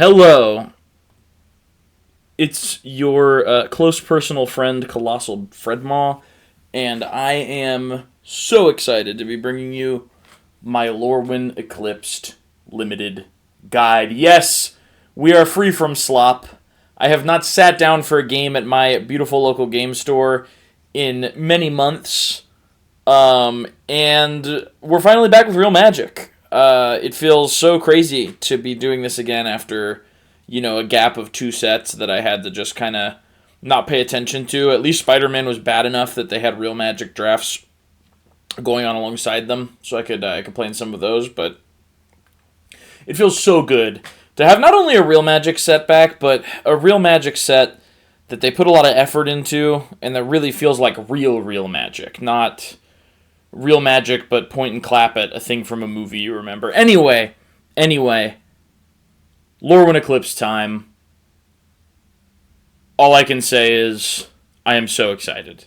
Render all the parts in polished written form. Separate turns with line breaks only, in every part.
Hello, it's your close personal friend, Colossal Fredmaw, and I am so excited to be bringing you my Lorwyn Eclipsed limited guide. Yes, we are free from Slop. I have not sat down for a game at my beautiful local game store in many months, and we're finally back with real magic. It feels so crazy to be doing this again after, a gap of two sets that I had to just kind of not pay attention to. At least Spider-Man was bad enough that they had real magic drafts going on alongside them, so I could play in some of those. But it feels so good to have not only a real magic set back, but a real magic set that they put a lot of effort into, and that really feels like real magic, not real magic, but point and clap at a thing from a movie you remember. Anyway, Lorwyn Eclipse time. All I can say is I am so excited.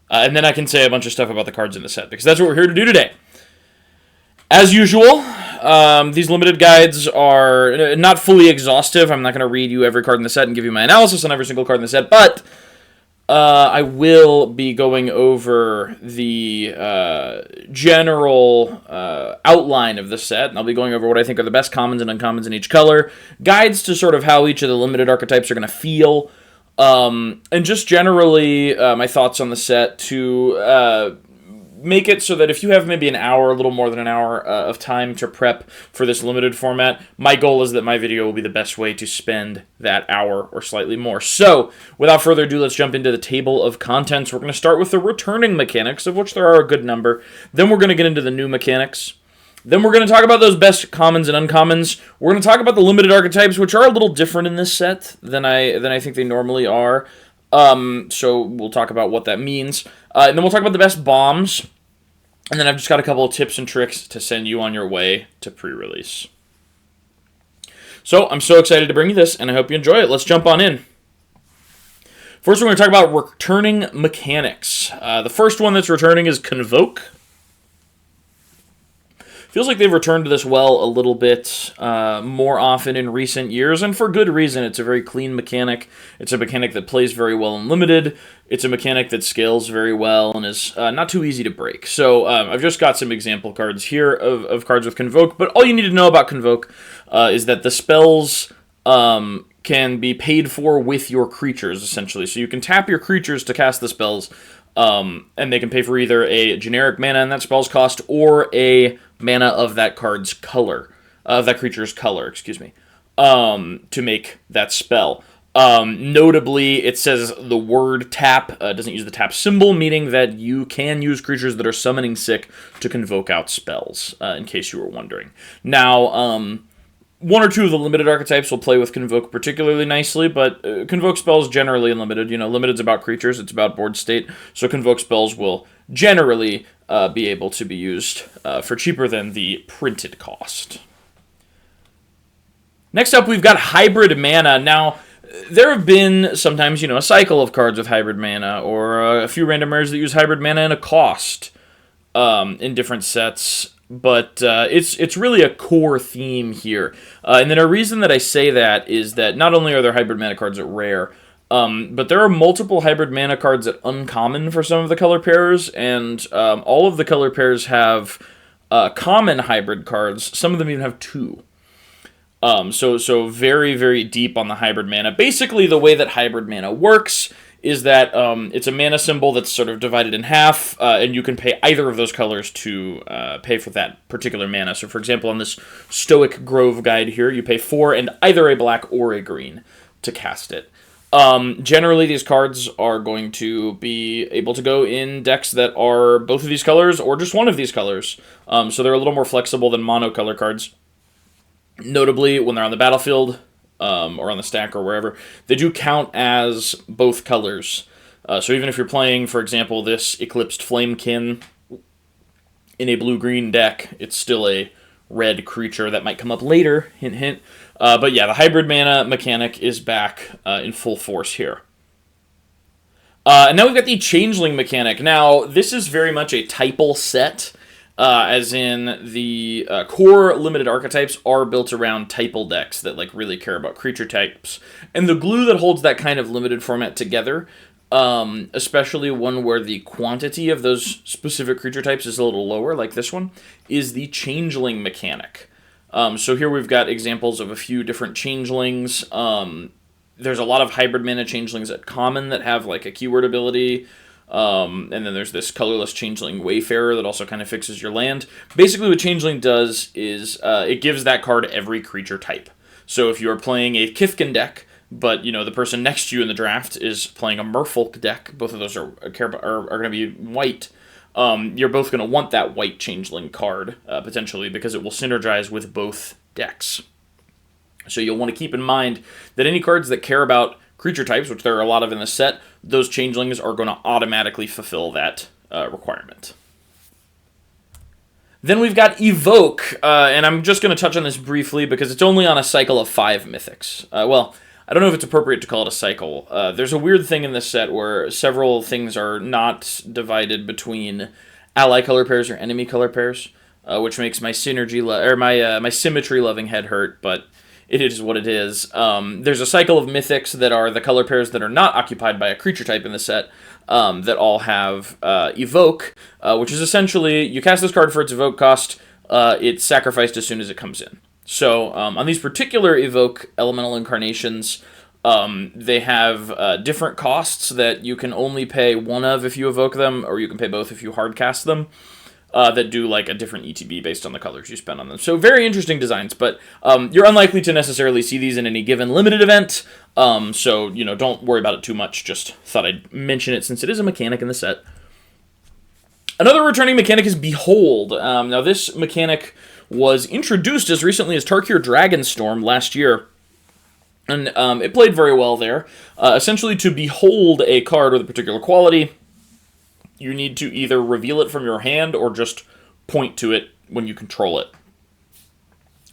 And then I can say a bunch of stuff about the cards in the set, because that's what we're here to do today. As usual, these limited guides are not fully exhaustive. I'm not going to read you every card in the set and give you my analysis on every single card in the set, but I will be going over the general outline of the set, and I'll be going over what I think are the best commons and uncommons in each color, guides to sort of how each of the limited archetypes are going to feel, and just generally my thoughts on the set to make it so that if you have maybe an hour, a little more than an hour of time to prep for this limited format, my goal is that my video will be the best way to spend that hour or slightly more. So, without further ado, let's jump into the table of contents. We're going to start with the returning mechanics, of which there are a good number. Then we're going to get into the new mechanics. Then we're going to talk about those best commons and uncommons. We're going to talk about the limited archetypes, which are a little different in this set than I think they normally are. So we'll talk about what that means. And then we'll talk about the best bombs. And then I've just got a couple of tips and tricks to send you on your way to pre-release. So I'm so excited to bring you this, and I hope you enjoy it. Let's jump on in. First, we're going to talk about returning mechanics. The first one that's returning is Convoke. Feels like they've returned to this well a little bit more often in recent years, and for good reason. It's a very clean mechanic. It's a mechanic that plays very well in Limited. It's a mechanic that scales very well and is not too easy to break. So I've just got some example cards here of cards with Convoke, but all you need to know about Convoke is that the spells can be paid for with your creatures, essentially. So you can tap your creatures to cast the spells, and they can pay for either a generic mana in that spell's cost or a mana of that card's color, of that creature's color, to make that spell. Notably, it says the word tap, doesn't use the tap symbol, meaning that you can use creatures that are summoning sick to convoke out spells, in case you were wondering. Now, one or two of the limited archetypes will play with Convoke particularly nicely, but Convoke spells generally in Limited. Limited's about creatures, it's about board state, so Convoke spells will generally be able to be used for cheaper than the printed cost. Next up, we've got Hybrid Mana. Now, there have been sometimes, a cycle of cards with Hybrid Mana, or a few random rares that use Hybrid Mana and a cost in different sets. But it's really a core theme here. And then a reason that I say that is that not only are there hybrid mana cards at rare, but there are multiple hybrid mana cards at uncommon for some of the color pairs, and all of the color pairs have common hybrid cards. Some of them even have two. So very, very deep on the hybrid mana. Basically, the way that hybrid mana works is that it's a mana symbol that's sort of divided in half, and you can pay either of those colors to pay for that particular mana. So, for example, on this Stoic Grove guide here, you pay 4 and either a black or a green to cast it. Generally, these cards are going to be able to go in decks that are both of these colors or just one of these colors. So they're a little more flexible than monocolor cards. Notably, when they're on the battlefield, or on the stack or wherever, they do count as both colors. So even if you're playing, for example, this Eclipsed Flamekin in a blue-green deck, it's still a red creature that might come up later, hint hint. But yeah, the hybrid mana mechanic is back in full force here. And now we've got the Changeling mechanic. Now, this is very much a typal set. as in the core limited archetypes are built around typal decks that like really care about creature types, and the glue that holds that kind of limited format together, especially one where the quantity of those specific creature types is a little lower, like this one, is the changeling mechanic. So here we've got examples of a few different changelings. There's a lot of hybrid mana changelings at common that have like a keyword ability. And then there's this colorless changeling Wayfarer that also kind of fixes your land. Basically what changeling does is it gives that card every creature type. So if you're playing a Kithkin deck, but you know the person next to you in the draft is playing a Merfolk deck, both of those are going to be white. You're both going to want that white changeling card potentially because it will synergize with both decks. So you'll want to keep in mind that any cards that care about creature types, which there are a lot of in the set, those changelings are going to automatically fulfill that requirement. Then we've got Evoke, and I'm just going to touch on this briefly because it's only on a cycle of 5 mythics. Well, I don't know if it's appropriate to call it a cycle. There's a weird thing in this set where several things are not divided between ally color pairs or enemy color pairs, which makes my my symmetry loving head hurt, but it is what it is. There's a cycle of mythics that are the color pairs that are not occupied by a creature type in the set, that all have Evoke, which is essentially, you cast this card for its Evoke cost, it's sacrificed as soon as it comes in. So on these particular Evoke elemental incarnations, they have different costs that you can only pay one of if you evoke them, or you can pay both if you hardcast them, that do like a different ETB based on the colors you spend on them. So very interesting designs, but you're unlikely to necessarily see these in any given limited event, so you know, don't worry about it too much. Just thought I'd mention it since it is a mechanic in the set. Another returning mechanic is Behold. Now this mechanic was introduced as recently as Tarkir Dragonstorm last year, and it played very well there. Essentially, to behold a card with a particular quality, you need to either reveal it from your hand or just point to it when you control it.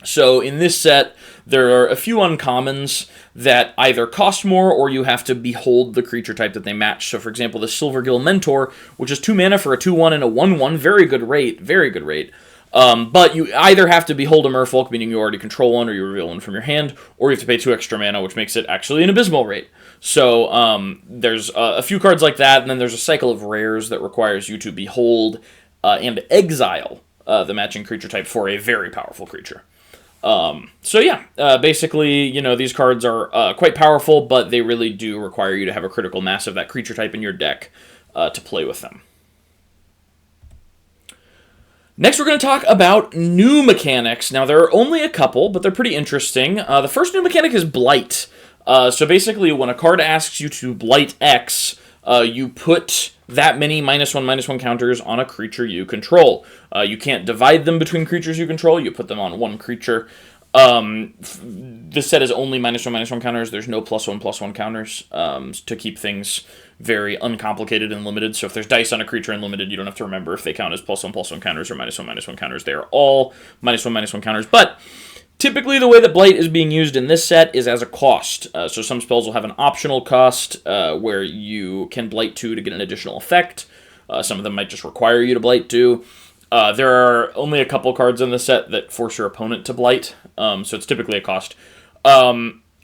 So in this set, there are a few uncommons that either cost more or you have to behold the creature type that they match. So for example, the Silvergill Mentor, which is 2 mana for a 2/1 and a 1/1, very good rate, very good rate. But you either have to behold a Merfolk, meaning you already control one, or you reveal one from your hand, or you have to pay 2 extra mana, which makes it actually an abysmal rate. So there's a few cards like that, and then there's a cycle of rares that requires you to behold and exile the matching creature type for a very powerful creature. So yeah, basically, you know, these cards are quite powerful, but they really do require you to have a critical mass of that creature type in your deck to play with them. Next, we're going to talk about new mechanics. Now, there are only a couple, but they're pretty interesting. The first new mechanic is Blight. So basically, when a card asks you to Blight X, you put that many -1/-1 counters on a creature you control. You can't divide them between creatures you control. You put them on one creature. This set is only -1/-1 counters. There's no +1/+1 counters to keep things very uncomplicated and limited. So if there's dice on a creature in limited, you don't have to remember if they count as +1/+1 counters or -1/-1 counters. They are all -1/-1 counters. But typically the way that Blight is being used in this set is as a cost. So some spells will have an optional cost where you can Blight 2 to get an additional effect. Some of them might just require you to Blight 2. There are only a couple cards in the set that force your opponent to Blight, so it's typically a cost.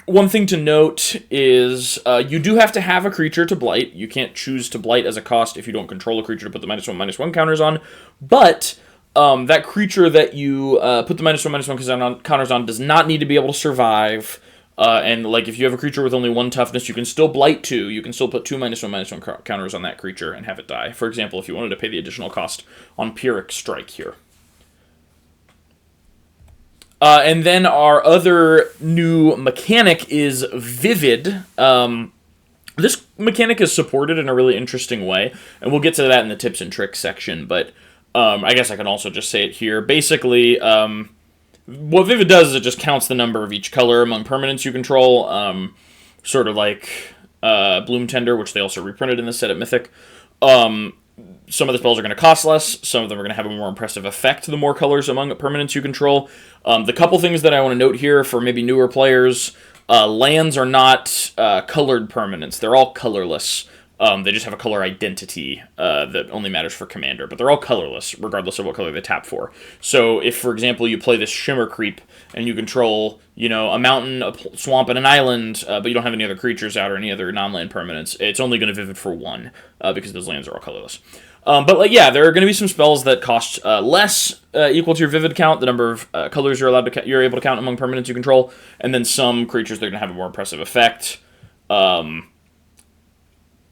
One thing to note is you do have to have a creature to Blight. You can't choose to Blight as a cost if you don't control a creature to put the -1/-1 counters on, but that creature that you put the -1/-1 counters on does not need to be able to survive. And like if you have a creature with only 1 toughness, you can still Blight 2. You can still put 2 -1/-1 counters on that creature and have it die. For example, if you wanted to pay the additional cost on Pyrrhic Strike here. And then our other new mechanic is Vivid. This mechanic is supported in a really interesting way, and we'll get to that in the tips and tricks section, but I guess I can also just say it here. Basically, what Vivid does is it just counts the number of each color among permanents you control, sort of like Bloom Tender, which they also reprinted in the set at Mythic. Some of the spells are going to cost less, some of them are going to have a more impressive effect the more colors among permanents you control. The couple things that I want to note here for maybe newer players, lands are not colored permanents, they're all colorless. They just have a color identity that only matters for Commander, but they're all colorless, regardless of what color they tap for. So if, for example, you play this Shimmer Creep, and you control, a mountain, a swamp, and an island, but you don't have any other creatures out or any other non-land permanents, it's only going to Vivid for 1, because those lands are all colorless. But there are going to be some spells that cost less, equal to your Vivid count, the number of colors you're able to count among permanents you control, and then some creatures that are going to have a more impressive effect.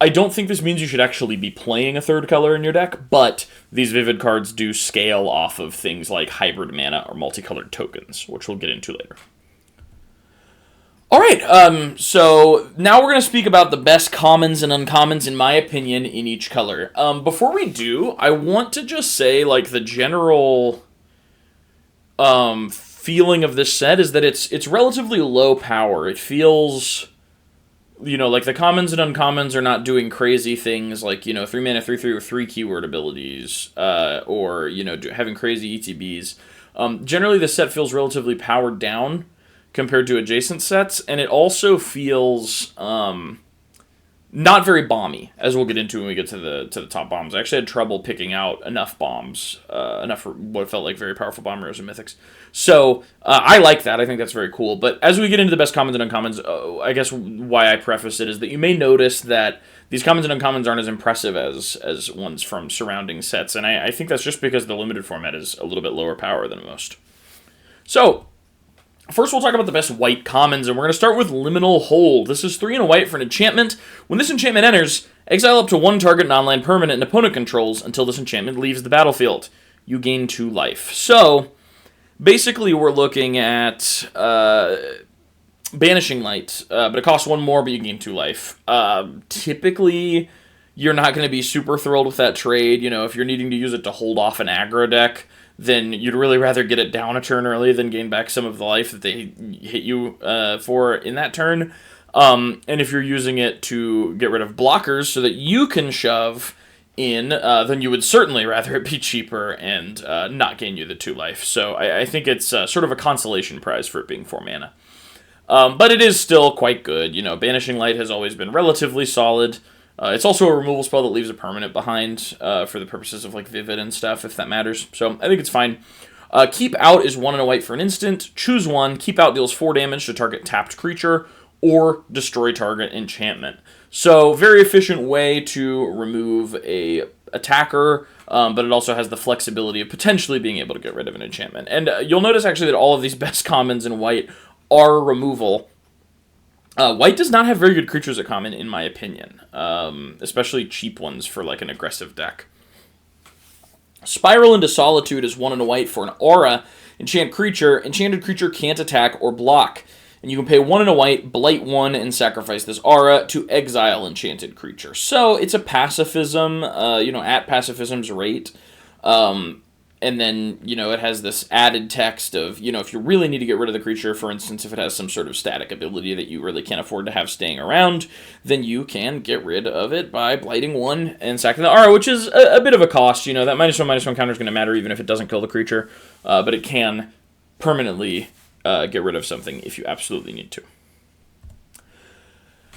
I don't think this means you should actually be playing a third color in your deck, but these Vivid cards do scale off of things like hybrid mana or multicolored tokens, which we'll get into later. Alright, so now we're going to speak about the best commons and uncommons, in my opinion, in each color. Before we do, I want to just say, the general feeling of this set is that it's relatively low power. It feels... the commons and uncommons are not doing crazy things 3 mana, 3/3 with 3 keyword abilities, or, having crazy ETBs. Generally, the set feels relatively powered down compared to adjacent sets, and it also feels not very bomby, as we'll get into when we get to the top bombs. I actually had trouble picking out enough bombs, enough for what felt like very powerful bomb heroes and mythics. So, I like that. I think that's very cool. But as we get into the best commons and uncommons, I guess why I preface it is that you may notice that these commons and uncommons aren't as impressive as ones from surrounding sets, and I think that's just because the limited format is a little bit lower power than most. So, first, we'll talk about the best white commons, and we're going to start with Liminal Hold. This is 3 and a white for an enchantment. When this enchantment enters, exile up to 1 target non-land permanent an opponent controls until this enchantment leaves the battlefield. You gain 2 life. So, basically, we're looking at Banishing Light, but it costs 1 more, but you gain 2 life. Typically, you're not going to be super thrilled with that trade. If you're needing to use it to hold off an aggro deck, then you'd really rather get it down a turn early than gain back some of the life that they hit you for in that turn. And if you're using it to get rid of blockers so that you can shove in, then you would certainly rather it be cheaper and not gain you the 2 life. So I think it's sort of a consolation prize for it being 4 mana. But it is still quite good. Banishing Light has always been relatively solid. It's also a removal spell that leaves a permanent behind for the purposes of Vivid and stuff, if that matters. So I think it's fine. Keep Out is 1 and a white for an instant. Choose 1. Keep Out deals 4 damage to target tapped creature or destroy target enchantment. So very efficient way to remove a attacker, but it also has the flexibility of potentially being able to get rid of an enchantment. And you'll notice actually that all of these best commons in white are removal. White does not have very good creatures at common, in my opinion, especially cheap ones for an aggressive deck. Spiral into Solitude is 1 and a white for an aura. Enchant creature. Enchanted creature can't attack or block. And you can pay 1 and a white, blight 1, and sacrifice this aura to exile enchanted creature. So it's a pacifism, at pacifism's rate. And then, it has this added text of, if you really need to get rid of the creature, for instance, if it has some sort of static ability that you really can't afford to have staying around, then you can get rid of it by blighting 1 and sacking the aura, which is a bit of a cost. That -1/-1 counter is going to matter even if it doesn't kill the creature, but it can permanently get rid of something if you absolutely need to.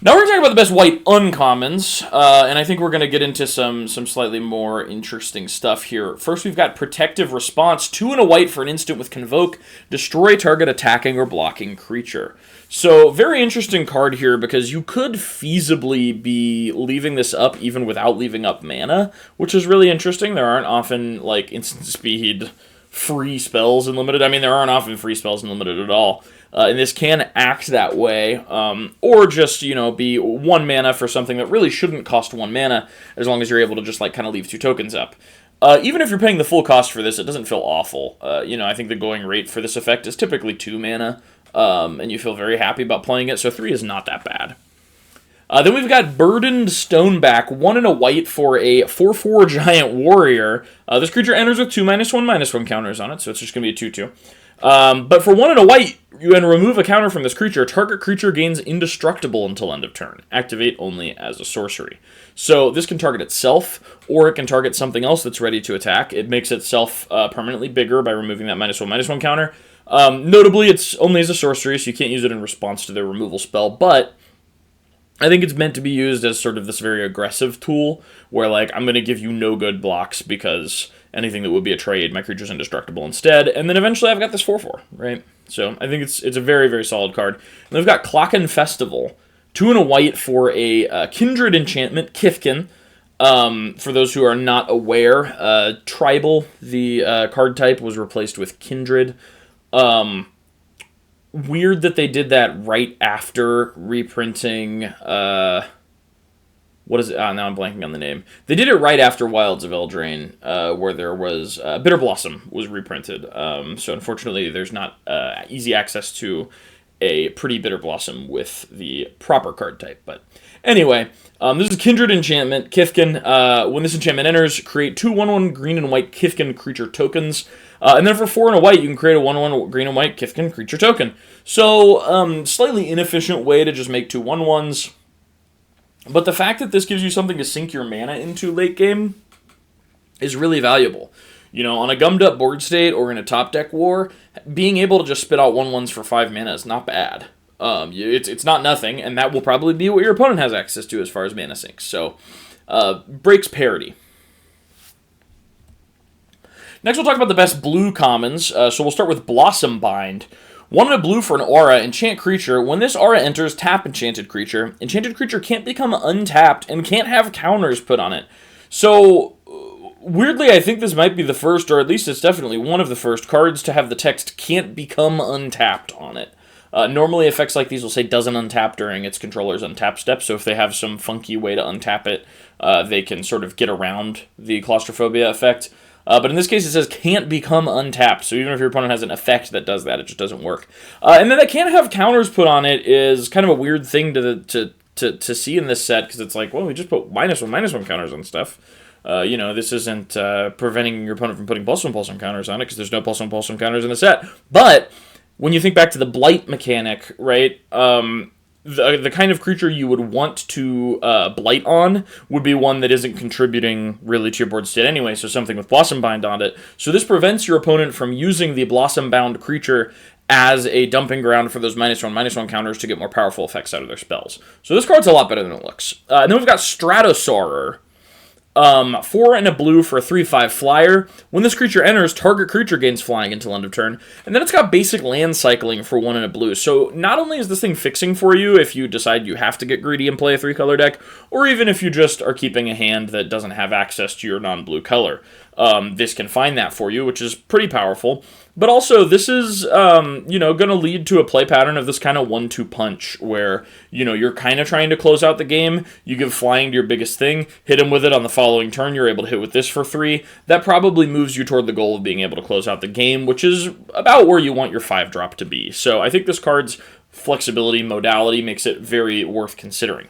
Now we're going to talk about the best white uncommons, and I think we're going to get into some slightly more interesting stuff here. First, we've got Protective Response, 2 and a white for an instant with Convoke, destroy target attacking or blocking creature. So, very interesting card here, because you could feasibly be leaving this up even without leaving up mana, which is really interesting. There aren't often, instant speed free spells in Limited. I mean, there aren't often free spells in Limited at all. And this can act that way, or just, be 1 mana for something that really shouldn't cost 1 mana, as long as you're able to just, kind of leave 2 tokens up. Even if you're paying the full cost for this, it doesn't feel awful. I think the going rate for this effect is typically 2 mana, and you feel very happy about playing it, so 3 is not that bad. Then we've got Burdened Stoneback, 1 and a white for a 4/4 Giant Warrior. This creature enters with 2 -1/-1 counters on it, so it's just going to be a 2/2. But for 1 and a white, you can remove a counter from this creature. Target creature gains indestructible until end of turn. Activate only as a sorcery. So this can target itself, or it can target something else that's ready to attack. It makes itself permanently bigger by removing that -1/-1 counter. Notably, it's only as a sorcery, so you can't use it in response to their removal spell, but I think it's meant to be used as sort of this very aggressive tool where, like, I'm going to give you no good blocks because anything that would be a trade, my creature's indestructible instead. And then eventually I've got this 4/4, right? So I think it's a very, very solid card. And then we've got Clocken Festival. 2 and a white for a Kindred enchantment, Kithkin. For those who are not aware, Tribal, the card type, was replaced with Kindred. Weird that they did that right after reprinting, what is it? Now I'm blanking on the name. They did it right after Wilds of Eldraine, where there was, Bitter Blossom was reprinted. So unfortunately there's not easy access to a pretty Bitter Blossom with the proper card type. But anyway, this is Kindred enchantment, Kithkin. When this enchantment enters, create 2 1/1 green and white Kithkin creature tokens. And then for 4 and a white, you can create a 1/1 green and white Kithkin creature token. So, slightly inefficient way to just make 2 1/1s. But the fact that this gives you something to sink your mana into late game is really valuable. You know, on a gummed up board state or in a top deck war, being able to just spit out 1/1s for 5 mana is not bad. It's not nothing, and that will probably be what your opponent has access to as far as mana sinks. So, breaks parity. Next, we'll talk about the best blue commons. So we'll start with Blossom Bind. 1 and a blue for an aura, enchant creature. When this aura enters, tap enchanted creature. Enchanted creature can't become untapped and can't have counters put on it. So, weirdly, I think this might be the first, or at least it's definitely one of the first cards to have the text can't become untapped on it. Normally, effects like these will say doesn't untap during its controller's untap step, so if they have some funky way to untap it, they can sort of get around the claustrophobia effect. But in this case, it says can't become untapped, so even if your opponent has an effect that does that, it just doesn't work. And then that can't have counters put on it is kind of a weird thing to see in this set, because it's like, well, we just put -1/-1 counters on stuff. You know, this isn't preventing your opponent from putting +1/+1 counters on it, because there's no +1/+1 counters in the set. But when you think back to the Blight mechanic, right, the kind of creature you would want to blight on would be one that isn't contributing really to your board state anyway, so something with Blossom Bind on it. So this prevents your opponent from using the Blossom Bound creature as a dumping ground for those -1/-1 counters to get more powerful effects out of their spells. So this card's a lot better than it looks. And then we've got Stratosaurer. 4 and a blue for a 3/5 flyer. When this creature enters, target creature gains flying until end of turn. And then it's got basic land cycling for 1 and a blue. So not only is this thing fixing for you if you decide you have to get greedy and play a 3-color deck, or even if you just are keeping a hand that doesn't have access to your non-blue color. This can find that for you, which is pretty powerful. But also, this is, you know, going to lead to a play pattern of this kind of 1-2 punch, where, you know, you're kind of trying to close out the game, you give flying to your biggest thing, hit him with it on the following turn, you're able to hit with this for 3. That probably moves you toward the goal of being able to close out the game, which is about where you want your 5-drop to be. So I think this card's flexibility, modality, makes it very worth considering.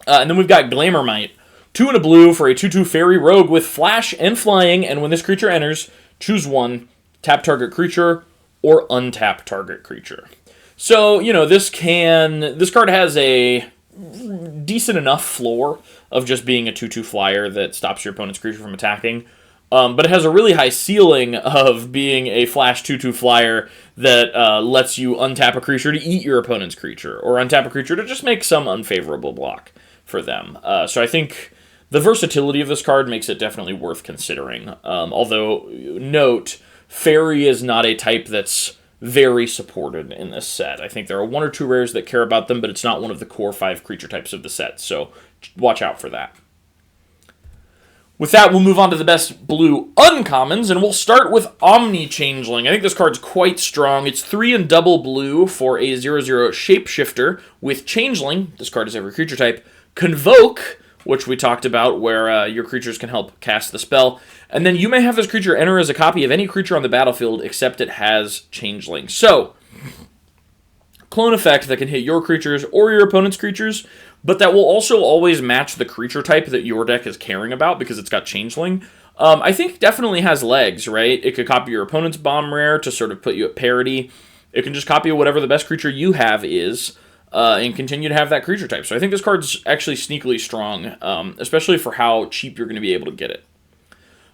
And then we've got Glamourmite. 2 and a blue for a 2/2 fairy rogue with flash and flying, and when this creature enters, choose 1, tap target creature, or untap target creature. So, you know, this card has a decent enough floor of just being a 2/2 flyer that stops your opponent's creature from attacking. But it has a really high ceiling of being a flash 2/2 flyer that lets you untap a creature to eat your opponent's creature, or untap a creature to just make some unfavorable block for them. So I think the versatility of this card makes it definitely worth considering. Although, note, Fairy is not a type that's very supported in this set. I think there are 1 or 2 rares that care about them, but it's not one of the core 5 creature types of the set, so watch out for that. With that, we'll move on to the best blue uncommons, and we'll start with Omni Changeling. I think this card's quite strong. It's 3 and double blue for a 0/0 Shapeshifter with Changeling. This card is every creature type. Convoke, which we talked about, where your creatures can help cast the spell. And then you may have this creature enter as a copy of any creature on the battlefield, except it has Changeling. So, clone effect that can hit your creatures or your opponent's creatures, but that will also always match the creature type that your deck is caring about because it's got Changeling. I think definitely has legs, right? It could copy your opponent's bomb rare to sort of put you at parity. It can just copy whatever the best creature you have is, and continue to have that creature type. So I think this card's actually sneakily strong, especially for how cheap you're going to be able to get it.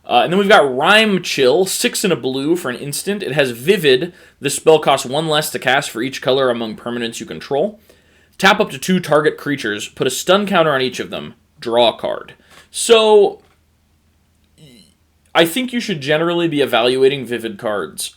And then we've got Rime Chill, 6 and a blue for an instant. It has Vivid. This spell costs 1 less to cast for each color among permanents you control. Tap up to 2 target creatures, put a stun counter on each of them, draw a card. So, I think you should generally be evaluating Vivid cards,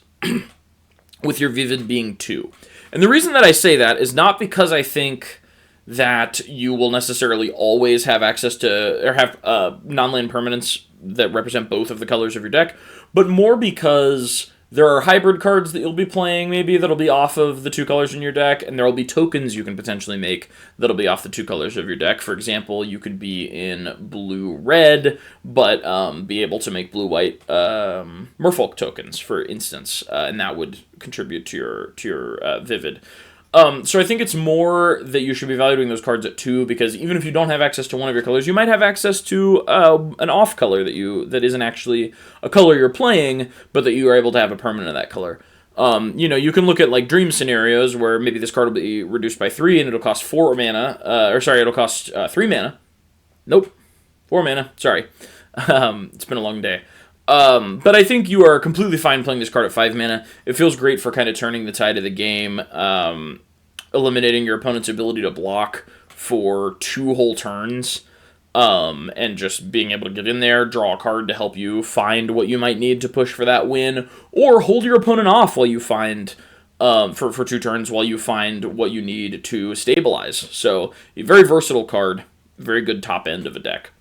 with your Vivid being 2. And the reason that I say that is not because I think that you will necessarily always have access to, or have non-land permanents that represent both of the colors of your deck, but more because there are hybrid cards that you'll be playing, maybe, that'll be off of the 2 colors in your deck, and there will be tokens you can potentially make that'll be off the 2 colors of your deck. For example, you could be in blue-red, but be able to make blue-white Merfolk tokens, for instance, and that would contribute to your Vivid. So I think it's more that you should be evaluating those cards at 2, because even if you don't have access to one of your colors, you might have access to an off color that isn't actually a color you're playing, but that you are able to have a permanent of that color. You can look at like dream scenarios where maybe this card will be reduced by 3 and it'll cost 4 mana, it'll cost 3 mana. Nope, 4 mana. Sorry, it's been a long day. But I think you are completely fine playing this card at 5 mana. It feels great for kind of turning the tide of the game, eliminating your opponent's ability to block for 2 whole turns, and just being able to get in there, draw a card to help you find what you might need to push for that win, or hold your opponent off while you find, for 2 turns while you find what you need to stabilize. So, a very versatile card, very good top end of a deck.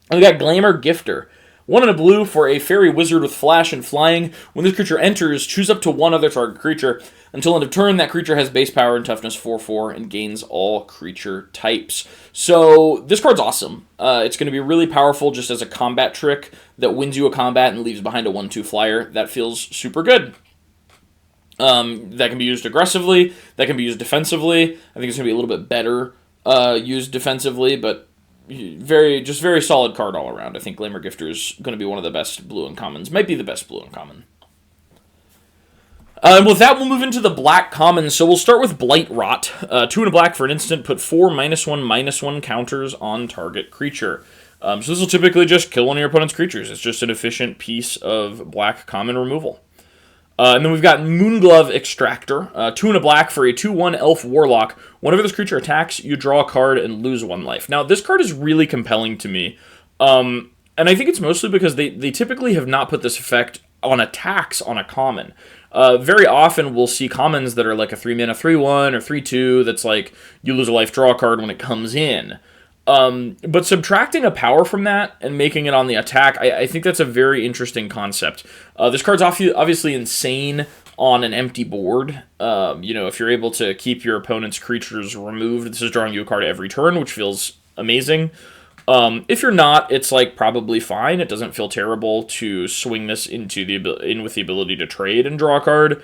And we got Glamour Gifter. 1 and a blue for a fairy wizard with flash and flying. When this creature enters, choose up to 1 other target creature. Until end of turn, that creature has base power and toughness 4/4 and gains all creature types. So this card's awesome. It's going to be really powerful just as a combat trick that wins you a combat and leaves behind a 1/2 flyer. That feels super good. That can be used aggressively. That can be used defensively. I think it's going to be a little bit better used defensively, but very solid card all around. I think Glamour Gifter is going to be one of the best blue uncommons. Might be the best blue uncommon. And with that, we'll move into the black commons. So we'll start with Blight Rot. 2 and a black for an instant. Put 4 -1/-1 counters on target creature. So this will typically just kill one of your opponent's creatures. It's just an efficient piece of black common removal. And then we've got Moonglove Extractor. 2 and a black for a 2/1 elf warlock. Whenever this creature attacks, you draw a card and lose 1 life. Now, this card is really compelling to me. And I think it's mostly because they typically have not put this effect on attacks on a common. Very often we'll see commons that are like a 3 mana 3/1 or 3/2 that's like you lose a life, draw a card when it comes in. But subtracting a power from that and making it on the attack, I think that's a very interesting concept. This card's obviously insane on an empty board. If you're able to keep your opponent's creatures removed, this is drawing you a card every turn, which feels amazing. If you're not, it's like probably fine. It doesn't feel terrible to swing this in with the ability to trade and draw a card.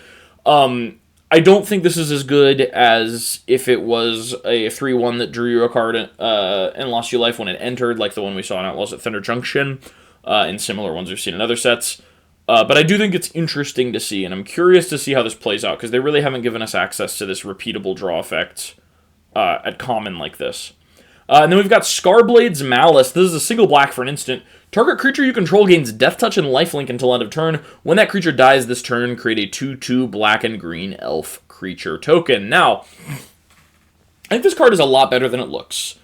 I don't think this is as good as if it was a 3/1 that drew you a card and lost you life when it entered, like the one we saw in Outlaws at Thunder Junction, and similar ones we've seen in other sets. But I do think it's interesting to see, and I'm curious to see how this plays out, because they really haven't given us access to this repeatable draw effect at common like this. And then we've got Scarblade's Malice. This is a single black for an instant. Target creature you control gains Death Touch and Lifelink until end of turn. When that creature dies this turn, create a 2/2 black and green elf creature token. Now, I think this card is a lot better than it looks.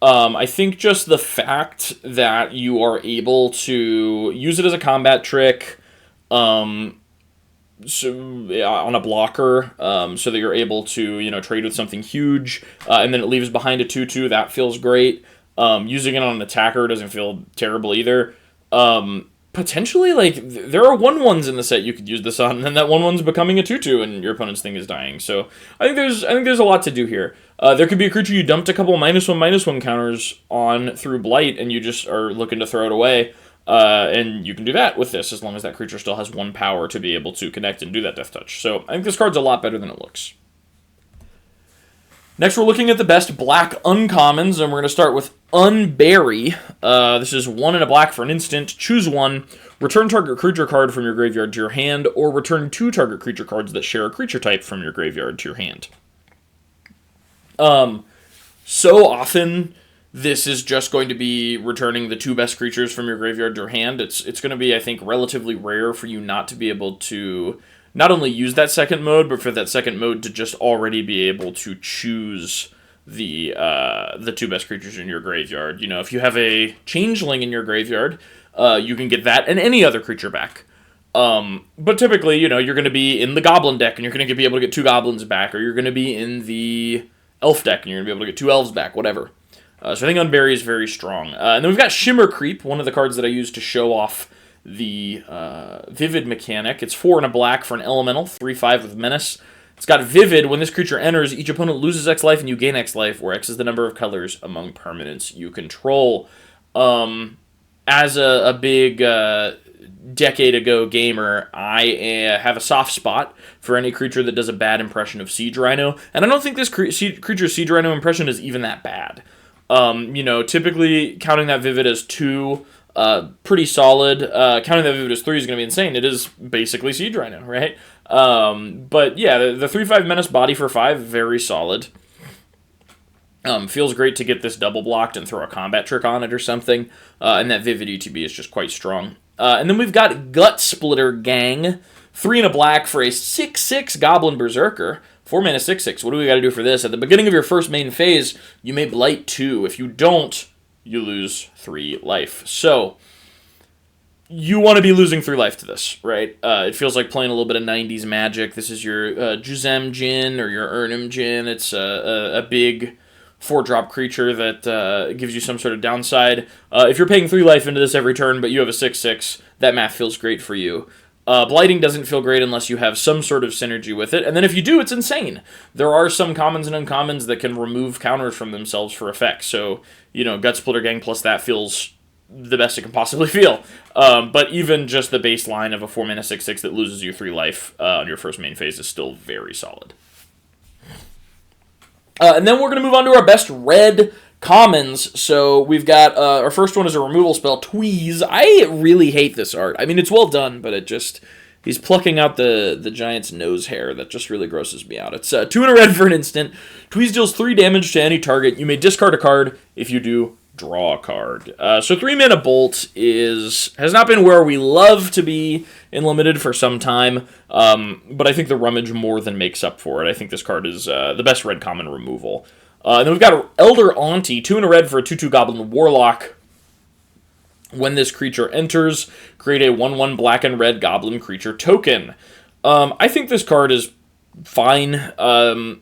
I think just the fact that you are able to use it as a combat trick, on a blocker, so that you're able to, trade with something huge, and then it leaves behind a 2/2, that feels great. Using it on an attacker doesn't feel terrible either. Potentially, there are 1/1s in the set you could use this on, and then that 1/1's becoming a 2/2, and your opponent's thing is dying. So I think there's a lot to do here. There could be a creature you dumped a couple -1/-1 counters on through Blight, and you just are looking to throw it away. And you can do that with this, as long as that creature still has 1 power to be able to connect and do that Death Touch. So I think this card's a lot better than it looks. Next, we're looking at the best black uncommons, and we're going to start with Unbury. This is 1 and a black for an instant. Choose 1. Return target creature card from your graveyard to your hand, or return 2 target creature cards that share a creature type from your graveyard to your hand. So often, this is just going to be returning the 2 best creatures from your graveyard to your hand. It's going to be, I think, relatively rare for you not to be able to not only use that second mode, but for that second mode to just already be able to choose the two best creatures in your graveyard. You know, if you have a Changeling in your graveyard, you can get that and any other creature back. But typically, you know, you're going to be in the Goblin deck, and you're going to be able to get 2 Goblins back, or you're going to be in the Elf deck, and you're going to be able to get 2 Elves back, whatever. So I think Unbury is very strong. And then we've got Shimmer Creep, one of the cards that I use to show off the Vivid mechanic. It's 4 and a black for an elemental, 3/5 with Menace. It's got Vivid. When this creature enters, each opponent loses X life and you gain X life, where X is the number of colors among permanents you control. As a big decade ago gamer, I have a soft spot for any creature that does a bad impression of Siege Rhino, and I don't think this creature's Siege Rhino impression is even that bad. You know, typically counting that Vivid as 2, pretty solid. Counting that Vivid as 3 is going to be insane. It is basically Siege Rhino, right? But yeah, the 3/5 Menace body for 5, very solid. Feels great to get this double blocked and throw a combat trick on it or something. And that Vivid ETB is just quite strong. And then we've got Gut Splitter Gang. 3 and a black for a 6/6 Goblin Berserker. 4 mana 6/6. What do we got to do for this? At the beginning of your first main phase, you may blight 2. If you don't, you lose 3 life. So, you want to be losing 3 life to this, right? It feels like playing a little bit of 90s Magic. This is your Juzem Djinn or your Urnum Djinn. It's a big 4-drop creature that gives you some sort of downside. If you're paying 3 life into this every turn, but you have a 6/6, that math feels great for you. Blighting doesn't feel great unless you have some sort of synergy with it, and then if you do, it's insane. There are some commons and uncommons that can remove counters from themselves for effects, so, you know, Gut Splitter Gang plus that feels the best it can possibly feel. But even just the baseline of a 4 mana 6/6 that loses you 3 life on your first main phase is still very solid. And then we're going to move on to our best red commons. So we've got, our first one is a removal spell, Tweeze. I really hate this art. I mean, it's well done, but it just, he's plucking out the giant's nose hair. That just really grosses me out. It's 2 and a red for an instant. Tweeze deals 3 damage to any target. You may discard a card. If you do, draw a card. So 3 mana Bolt has not been where we love to be in Limited for some time, but I think the rummage more than makes up for it. I think this card is the best red common removal. And then we've got Elder Auntie, 2 and a red for a 2/2 Goblin Warlock. When this creature enters, create a 1/1 black and red Goblin creature token. I think this card is fine.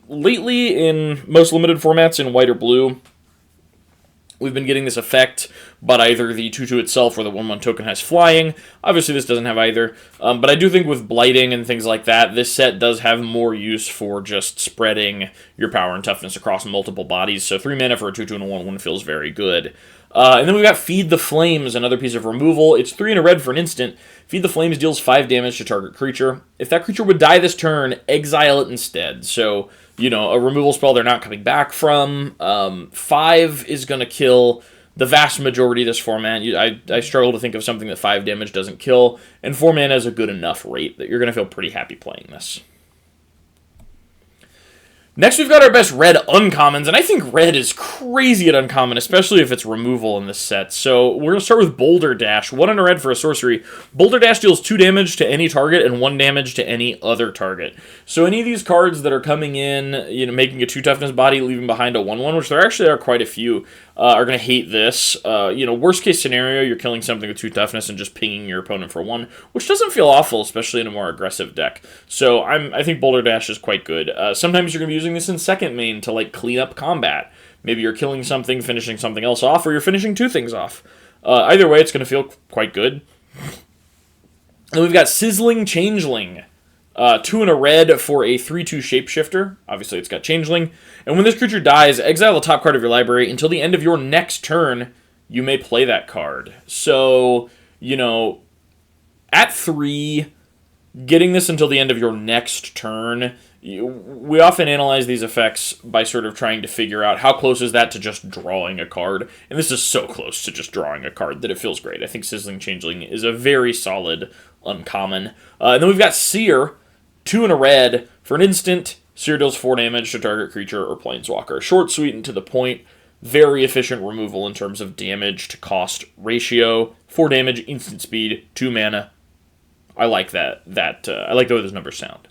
Lately, in most Limited formats in white or blue, we've been getting this effect, but either the 2/2 itself or the 1/1 token has flying. Obviously, this doesn't have either. But I do think with blighting and things like that, this set does have more use for just spreading your power and toughness across multiple bodies. So 3 mana for a 2/2 and a 1/1 feels very good. And then we've got Feed the Flames, another piece of removal. It's 3 and a red for an instant. Feed the Flames deals 5 damage to target creature. If that creature would die this turn, exile it instead. So, you know, a removal spell they're not coming back from. 5 is going to kill the vast majority of this format. I struggle to think of something that 5 damage doesn't kill, and 4 mana is a good enough rate that you're going to feel pretty happy playing this. Next, we've got our best red uncommons, and I think red is crazy at uncommon, especially if it's removal in this set. So we're going to start with Boulder Dash. 1 and a red for a sorcery. Boulder Dash deals 2 damage to any target and 1 damage to any other target. So any of these cards that are coming in, you know, making a 2 toughness body, leaving behind a 1/1, which there actually are quite a few, are going to hate this. You know, worst case scenario, you're killing something with 2 toughness and just pinging your opponent for 1, which doesn't feel awful, especially in a more aggressive deck. So I think Boulder Dash is quite good. Sometimes you're going to be using this in second main to like clean up combat. Maybe you're killing something, finishing something else off, or you're finishing 2 things off. Either way, it's going to feel quite good. Then we've got Sizzling Changeling. 2 and a red for a 3/2 Shapeshifter. Obviously, it's got Changeling. And when this creature dies, exile the top card of your library. Until the end of your next turn, you may play that card. So, you know, at 3, getting this until the end of your next turn, we often analyze these effects by sort of trying to figure out how close is that to just drawing a card. And this is so close to just drawing a card that it feels great. I think Sizzling Changeling is a very solid uncommon. And then we've got Seer. 2 and a red for an instant. Seer deals 4 damage to target creature or planeswalker. Short, sweet, and to the point. Very efficient removal in terms of damage to cost ratio. 4 damage, instant speed, 2 mana. I like that. I like the way those numbers sound.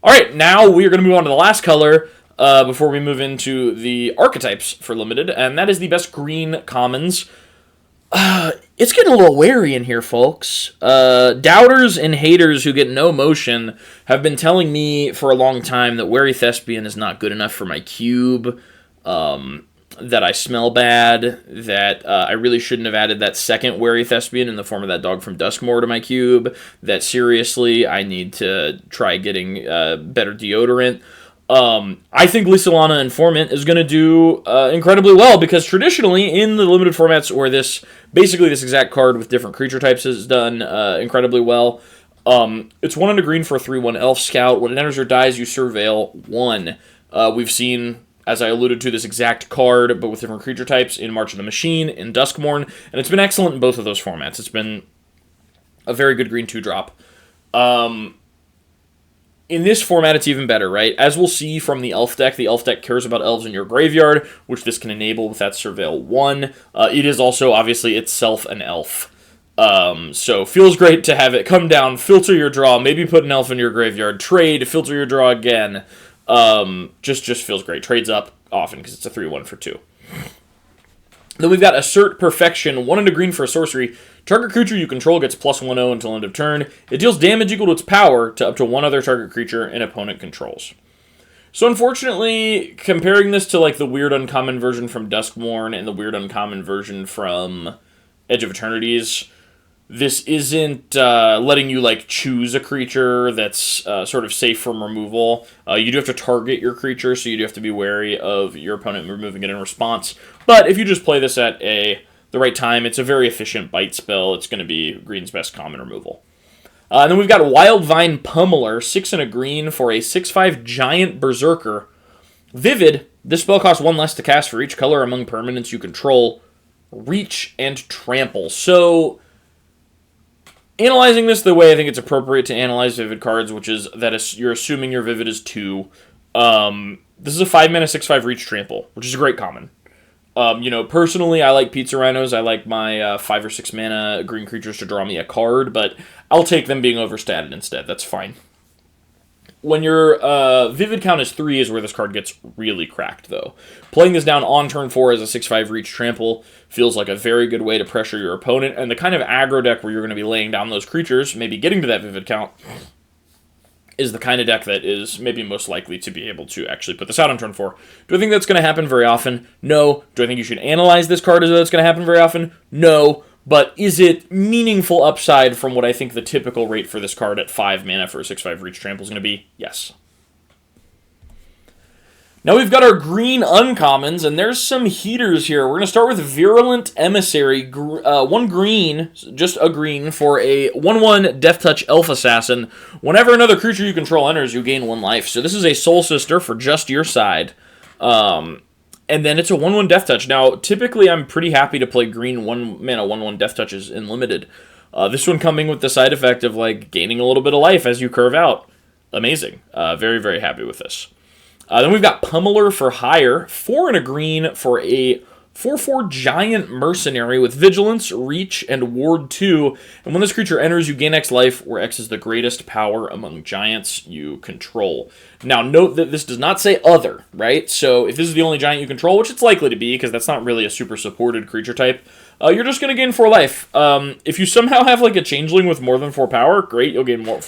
All right, now we are going to move on to the last color before we move into the archetypes for limited, and that is the best green commons. It's getting a little wary in here, folks. Doubters and haters who get no motion have been telling me for a long time that Wary Thespian is not good enough for my cube, that I smell bad, that I really shouldn't have added that second Wary Thespian in the form of that dog from Duskmoor to my cube, that seriously, I need to try getting better deodorant. I think Lysolana Informant is going to do incredibly well, because traditionally in the limited formats where this exact card with different creature types is done incredibly well, it's 1 and a green for a 3/1 Elf Scout. When it enters or dies, you surveil 1. We've seen, as I alluded to, this exact card, but with different creature types in March of the Machine, in Duskmourn, and it's been excellent in both of those formats. It's been a very good green 2-drop. In this format, it's even better, right? As we'll see from the Elf deck cares about elves in your graveyard, which this can enable with that Surveil 1. It is also, obviously, itself an elf. So, feels great to have it come down, filter your draw, maybe put an elf in your graveyard, trade, filter your draw again. Just feels great. Trades up often, because it's a 3/1 for 2. Then we've got Assert Perfection, 1 and a green for a sorcery. Target creature you control gets +1/+0 until end of turn. It deals damage equal to its power to up to one other target creature an opponent controls. So unfortunately, comparing this to like the weird uncommon version from Duskmourn and the weird uncommon version from Edge of Eternities, this isn't letting you like choose a creature that's sort of safe from removal. You do have to target your creature, so you do have to be wary of your opponent removing it in response. But if you just play this at the right time, it's a very efficient bite spell. It's going to be green's best common removal. And then we've got Wildvine Pummeler, 6 and a green for a 6/5 giant berserker. Vivid, this spell costs 1 less to cast for each color among permanents you control. Reach and trample. So, analyzing this the way I think it's appropriate to analyze Vivid cards, which is that you're assuming your Vivid is 2. This is a 5-mana 6/5 Reach Trample, which is a great common. Personally, I like Pizza Rhinos. I like my 5 or 6 mana green creatures to draw me a card, but I'll take them being overstated instead. That's fine. When your Vivid count is 3 is where this card gets really cracked, though. Playing this down on turn 4 as a 6/5 Reach Trample feels like a very good way to pressure your opponent, and the kind of aggro deck where you're going to be laying down those creatures, maybe getting to that Vivid count, is the kind of deck that is maybe most likely to be able to actually put this out on turn 4. Do I think that's going to happen very often? No. Do I think you should analyze this card as though it's going to happen very often? No. But is it meaningful upside from what I think the typical rate for this card at 5 mana for a 6/5 Reach Trample is going to be? Yes. Now we've got our green uncommons, and there's some heaters here. We're going to start with Virulent Emissary, 1 green, just a green, for a 1/1 Death Touch Elf Assassin. Whenever another creature you control enters, you gain 1 life. So this is a Soul Sister for just your side. And then it's a 1/1 Death Touch. Now, typically I'm pretty happy to play green 1 mana 1/1 Death Touches in Limited. This one coming with the side effect of like gaining a little bit of life as you curve out. Amazing. Very, very happy with this. Then we've got Pummeler for hire, 4 and a green for a 4/4 giant mercenary with vigilance, reach, and ward 2. And when this creature enters, you gain X life, where X is the greatest power among giants you control. Now, note that this does not say other, right? So if this is the only giant you control, which it's likely to be, because that's not really a super supported creature type, you're just going to gain 4 life. If you somehow have like a changeling with more than 4 power, great, you'll gain more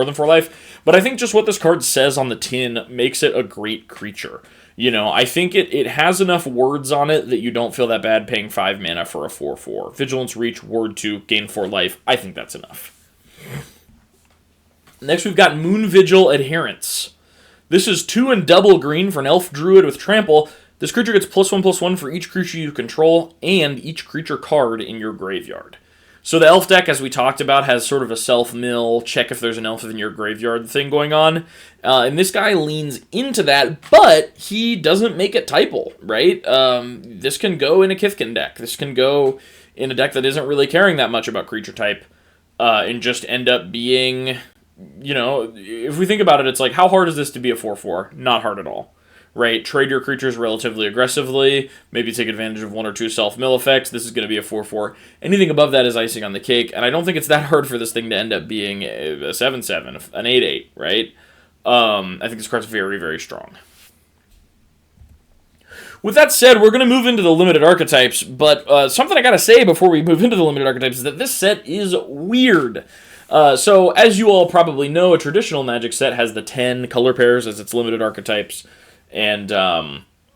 than 4 life. But I think just what this card says on the tin makes it a great creature. I think it has enough words on it that you don't feel that bad paying 5 mana for a 4/4. Vigilance, Reach, Ward 2, gain 4 life. I think that's enough. Next, we've got Moon Vigil Adherence. This is 2 and double green for an Elf Druid with Trample. This creature gets +1/+1 for each creature you control and each creature card in your graveyard. So the elf deck, as we talked about, has sort of a self-mill, check if there's an elf in your graveyard thing going on. And this guy leans into that, but he doesn't make it typal, right? This can go in a Kithkin deck. This can go in a deck that isn't really caring that much about creature type and just end up being, if we think about it, it's like, how hard is this to be a 4/4? Not hard at all. right? Trade your creatures relatively aggressively, maybe take advantage of 1 or 2 self-mill effects. This is going to be a 4/4. Anything above that is icing on the cake, and I don't think it's that hard for this thing to end up being a 7/7, an 8/8, right? I think this card's very, very strong. With that said, we're going to move into the limited archetypes, but something I got to say before we move into the limited archetypes is that this set is weird. So, as you all probably know, a traditional Magic set has the 10 color pairs as its limited archetypes, and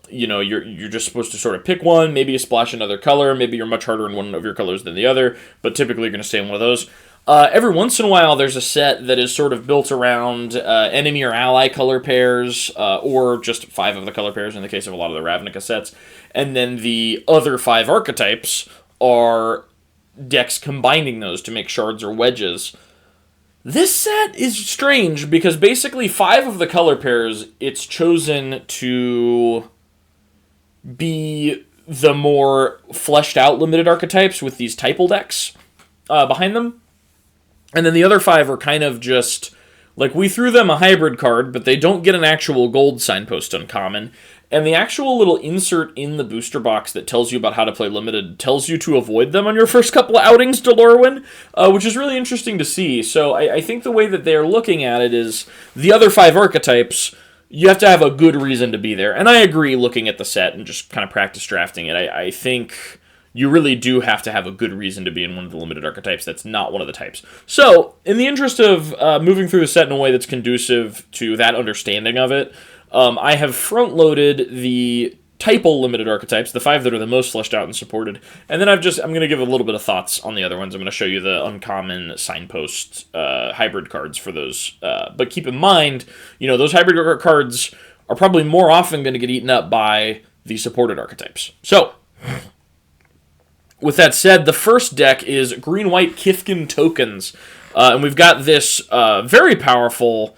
you're just supposed to sort of pick one, maybe you splash another color, maybe you're much harder in one of your colors than the other, but typically you're going to stay in one of those. Every once in a while, there's a set that is sort of built around enemy or ally color pairs, or just 5 of the color pairs in the case of a lot of the Ravnica sets, and then the other 5 archetypes are decks combining those to make shards or wedges. This set is strange because basically 5 of the color pairs, it's chosen to be the more fleshed out limited archetypes with these typal decks behind them. And then the other 5 are kind of just, like, we threw them a hybrid card, but they don't get an actual gold signpost uncommon. And the actual little insert in the booster box that tells you about how to play limited tells you to avoid them on your first couple of outings to Lorwyn, which is really interesting to see. So I think the way that they're looking at it is the other 5 archetypes, you have to have a good reason to be there. And I agree, looking at the set and just kind of practice drafting it, I think you really do have to have a good reason to be in one of the limited archetypes that's not one of the types. So, in the interest of moving through the set in a way that's conducive to that understanding of it, I have front-loaded the typal limited archetypes, the 5 that are the most fleshed out and supported, and then I'm going to give a little bit of thoughts on the other ones. I'm going to show you the uncommon signpost hybrid cards for those. But keep in mind, those hybrid cards are probably more often going to get eaten up by the supported archetypes. So, with that said, the first deck is green-white Kithkin tokens, and we've got this very powerful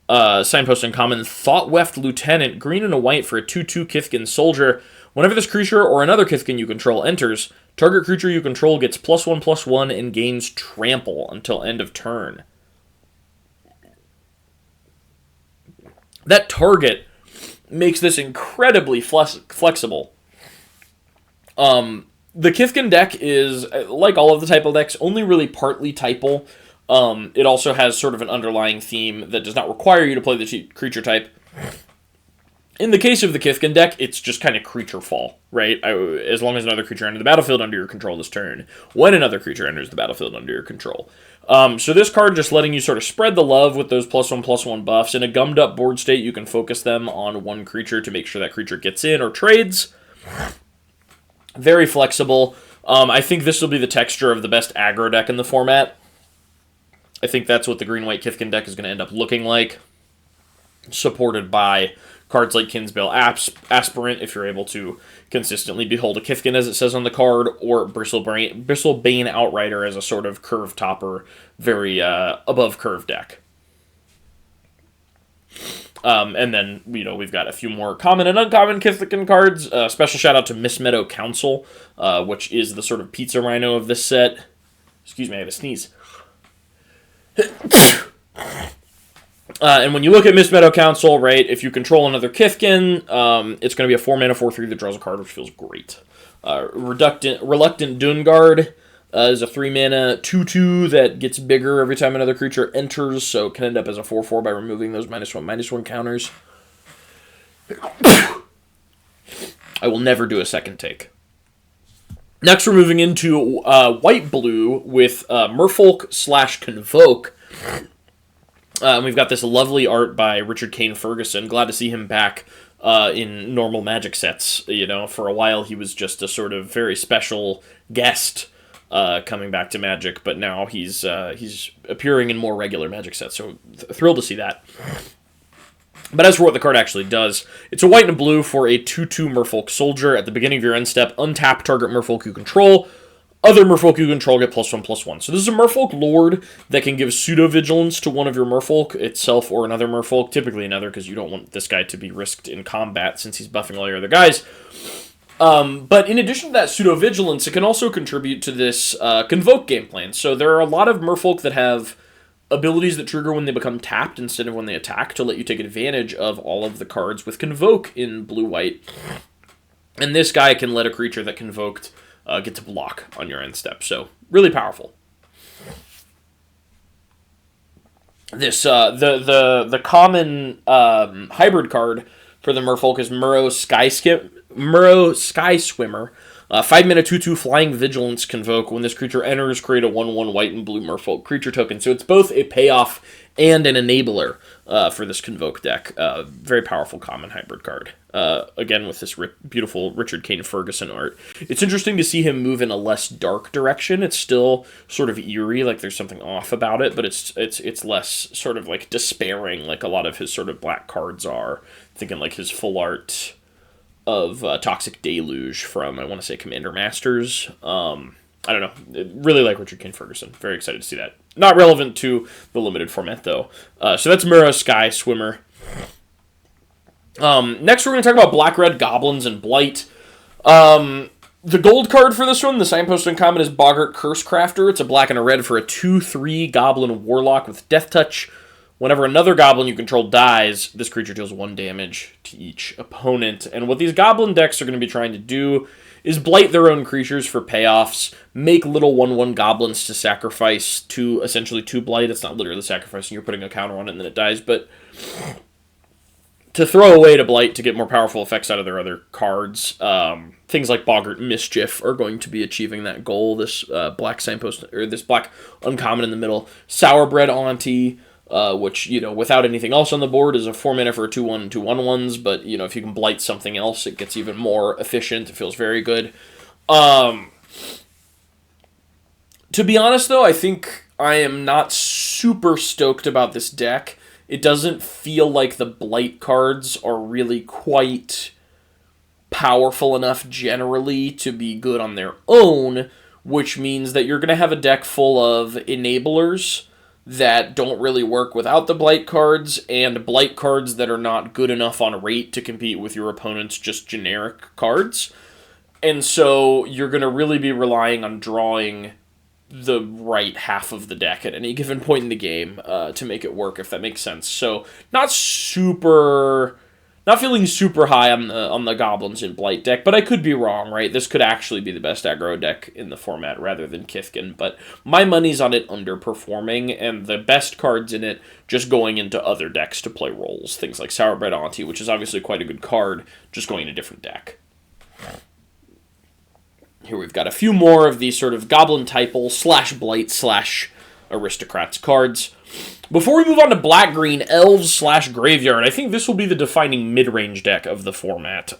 signpost in common, Thought-Weft Lieutenant, green and a white for a 2/2 Kithkin soldier. Whenever this creature or another Kithkin you control enters, target creature you control gets +1/+1 and gains trample until end of turn. That target makes this incredibly flexible. The Kithkin deck is, like all of the typal decks, only really partly typal. It also has sort of an underlying theme that does not require you to play the creature type. In the case of the Kithkin deck, it's just kind of creature fall, right? As long as another creature enters the battlefield under your control this turn, when another creature enters the battlefield under your control. So this card just letting you sort of spread the love with those +1/+1 buffs. In a gummed up board state, you can focus them on one creature to make sure that creature gets in or trades. Very flexible. I think this will be the texture of the best aggro deck in the format. I think that's what the green-white Kithkin deck is going to end up looking like. Supported by cards like Kinsbale Aspirant, if you're able to consistently behold a Kithkin, as it says on the card, or Bristlebane Outrider as a sort of curve topper, very above curve deck. And then, we've got a few more common and uncommon Kithkin cards. Special shout out to Miss Meadow Council, which is the sort of pizza rhino of this set. Excuse me, I have a sneeze. And when you look at Miss Meadow Council, right, if you control another Kithkin, it's going to be a 4-mana 4/3 that draws a card, which feels great. Reluctant Dunegard is a 3-mana 2/2 that gets bigger every time another creature enters, so it can end up as a 4/4 by removing those -1/-1 counters. I will never do a second take. Next, we're moving into white-blue with Merfolk/Convoke. And we've got this lovely art by Richard Kane Ferguson. Glad to see him back in normal Magic sets. For a while he was just a sort of very special guest coming back to Magic, but now he's appearing in more regular Magic sets, so thrilled to see that. But as for what the card actually does, it's a white and blue for a 2/2 Merfolk Soldier. At the beginning of your end step, untap target Merfolk you control. Other Merfolk you control get +1/+1. So this is a Merfolk Lord that can give pseudo-vigilance to one of your Merfolk itself or another Merfolk, typically another, because you don't want this guy to be risked in combat since he's buffing all your other guys. But in addition to that pseudo-vigilance, it can also contribute to this Convoke game plan. So there are a lot of Merfolk that have abilities that trigger when they become tapped instead of when they attack to let you take advantage of all of the cards with Convoke in blue-white. And this guy can let a creature that Convoked get to block on your end step. So, really powerful. This the common hybrid card for the Merfolk is Murrow Sky Swimmer. 5 mana 2/2 Flying Vigilance Convoke. When this creature enters, create a 1/1 white and blue Merfolk creature token. So it's both a payoff and an enabler for this Convoke deck. Very powerful common hybrid card. Again, with this beautiful Richard Kane Ferguson art. It's interesting to see him move in a less dark direction. It's still sort of eerie, like there's something off about it, but it's less sort of like despairing, like a lot of his sort of black cards are. Thinking like his full art of Toxic Deluge from, I want to say, Commander Masters. I don't know. Really like Richard Kane Ferguson. Very excited to see that. Not relevant to the limited format, though. So that's Murrow Sky Swimmer. Next, we're going to talk about Black-Red Goblins and Blight. The gold card for this one, the signpost uncommon, is Boggart Cursecrafter. It's a black and a red for a 2/3 Goblin Warlock with Death Touch. Whenever another goblin you control dies, this creature deals 1 damage to each opponent. And what these goblin decks are going to be trying to do is blight their own creatures for payoffs, make little 1/1 goblins to sacrifice to essentially 2 blight. It's not literally sacrificing, you're putting a counter on it and then it dies, but to throw away to blight to get more powerful effects out of their other cards. Things like Boggart Mischief are going to be achieving that goal. This black signpost, or this black uncommon in the middle. Sourbread Auntie, which, you know, without anything else on the board is a 4 mana for a 2/1 and 2/1/1s, but, you know, if you can blight something else, it gets even more efficient. It feels very good. To be honest, though, I think I am not super stoked about this deck. It doesn't feel like the blight cards are really quite powerful enough generally to be good on their own, which means that you're going to have a deck full of enablers that don't really work without the blight cards, and blight cards that are not good enough on rate to compete with your opponent's just generic cards. And so you're going to really be relying on drawing the right half of the deck at any given point in the game to make it work, if that makes sense. So not feeling super high on the Goblins in Blight deck, but I could be wrong, right? This could actually be the best aggro deck in the format rather than Kithkin, but my money's on it underperforming, and the best cards in it just going into other decks to play roles. Things like Sourbread Auntie, which is obviously quite a good card, just going in a different deck. Here we've got a few more of these sort of Goblin Typal / Blight / Aristocrats cards. Before we move on to black-green, Elves / Graveyard, I think this will be the defining mid-range deck of the format.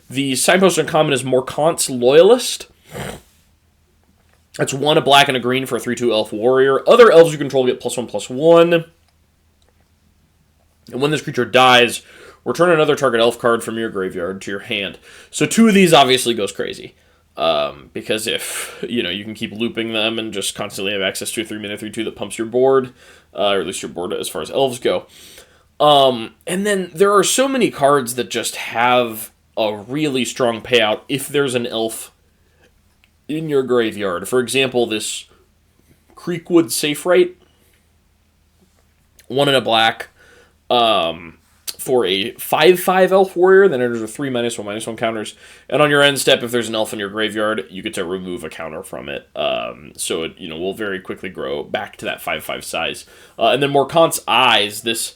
The signpost uncommon is Morkant's Loyalist. That's 1 a black and a green for a 3/2 Elf Warrior. Other elves you control get +1/+1. And when this creature dies, return another target elf card from your graveyard to your hand. So 2 of these obviously goes crazy. Because if, you know, you can keep looping them and just constantly have access to a 3 mana 3/2 that pumps your board, or at least your board as far as elves go. And then there are so many cards that just have a really strong payout if there's an elf in your graveyard. For example, this Creekwood Safe Right, 1 and a black, for a 5/5 Elf Warrior, then enters with 3 -1/-1 counters. And on your end step, if there's an elf in your graveyard, you get to remove a counter from it. So it, you know, will very quickly grow back to that 5/5 size. And then Morkant's Eyes, this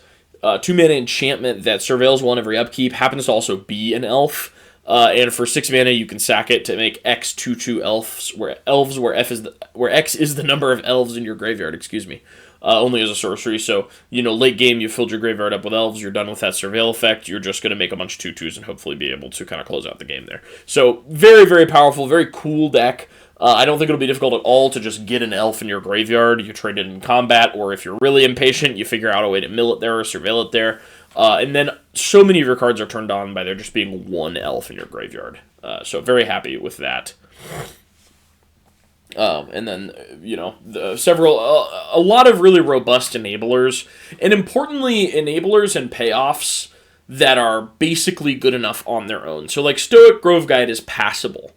2 mana enchantment that surveils 1 every upkeep, happens to also be an elf. And for 6 mana, you can sack it to make X 2/2 elves, where X is the number of elves in your graveyard. Excuse me. Only as a sorcery, so, you know, late game, you filled your graveyard up with elves, you're done with that surveil effect, you're just going to make a bunch of 2/2s and hopefully be able to kind of close out the game there. So, very, very powerful, very cool deck. I don't think it'll be difficult at all to just get an elf in your graveyard. You trade it in combat, or if you're really impatient, you figure out a way to mill it there or surveil it there. And then so many of your cards are turned on by there just being 1 elf in your graveyard. So, very happy with that. And then, you know, a lot of really robust enablers, and importantly, enablers and payoffs that are basically good enough on their own. So, like, Stoic Grove Guide is passable,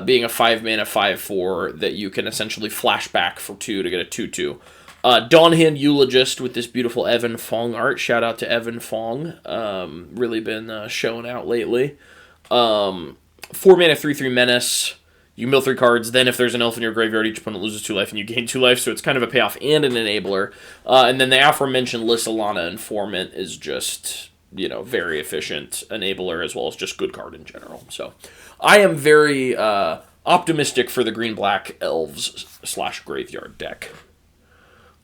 being a 5 mana 5/4 that you can essentially flash back for 2 to get a 2/2. Dawnhand Eulogist with this beautiful Evan Fong art. Shout out to Evan Fong. Really been showing out lately. 4 mana, 3/3 Menace. You mill 3 cards, then if there's an elf in your graveyard, each opponent loses 2 life and you gain 2 life, so it's kind of a payoff and an enabler. And then the aforementioned Lissalana Informant is just, very efficient enabler as well as just good card in general. So I am very optimistic for the green-black elves / graveyard deck.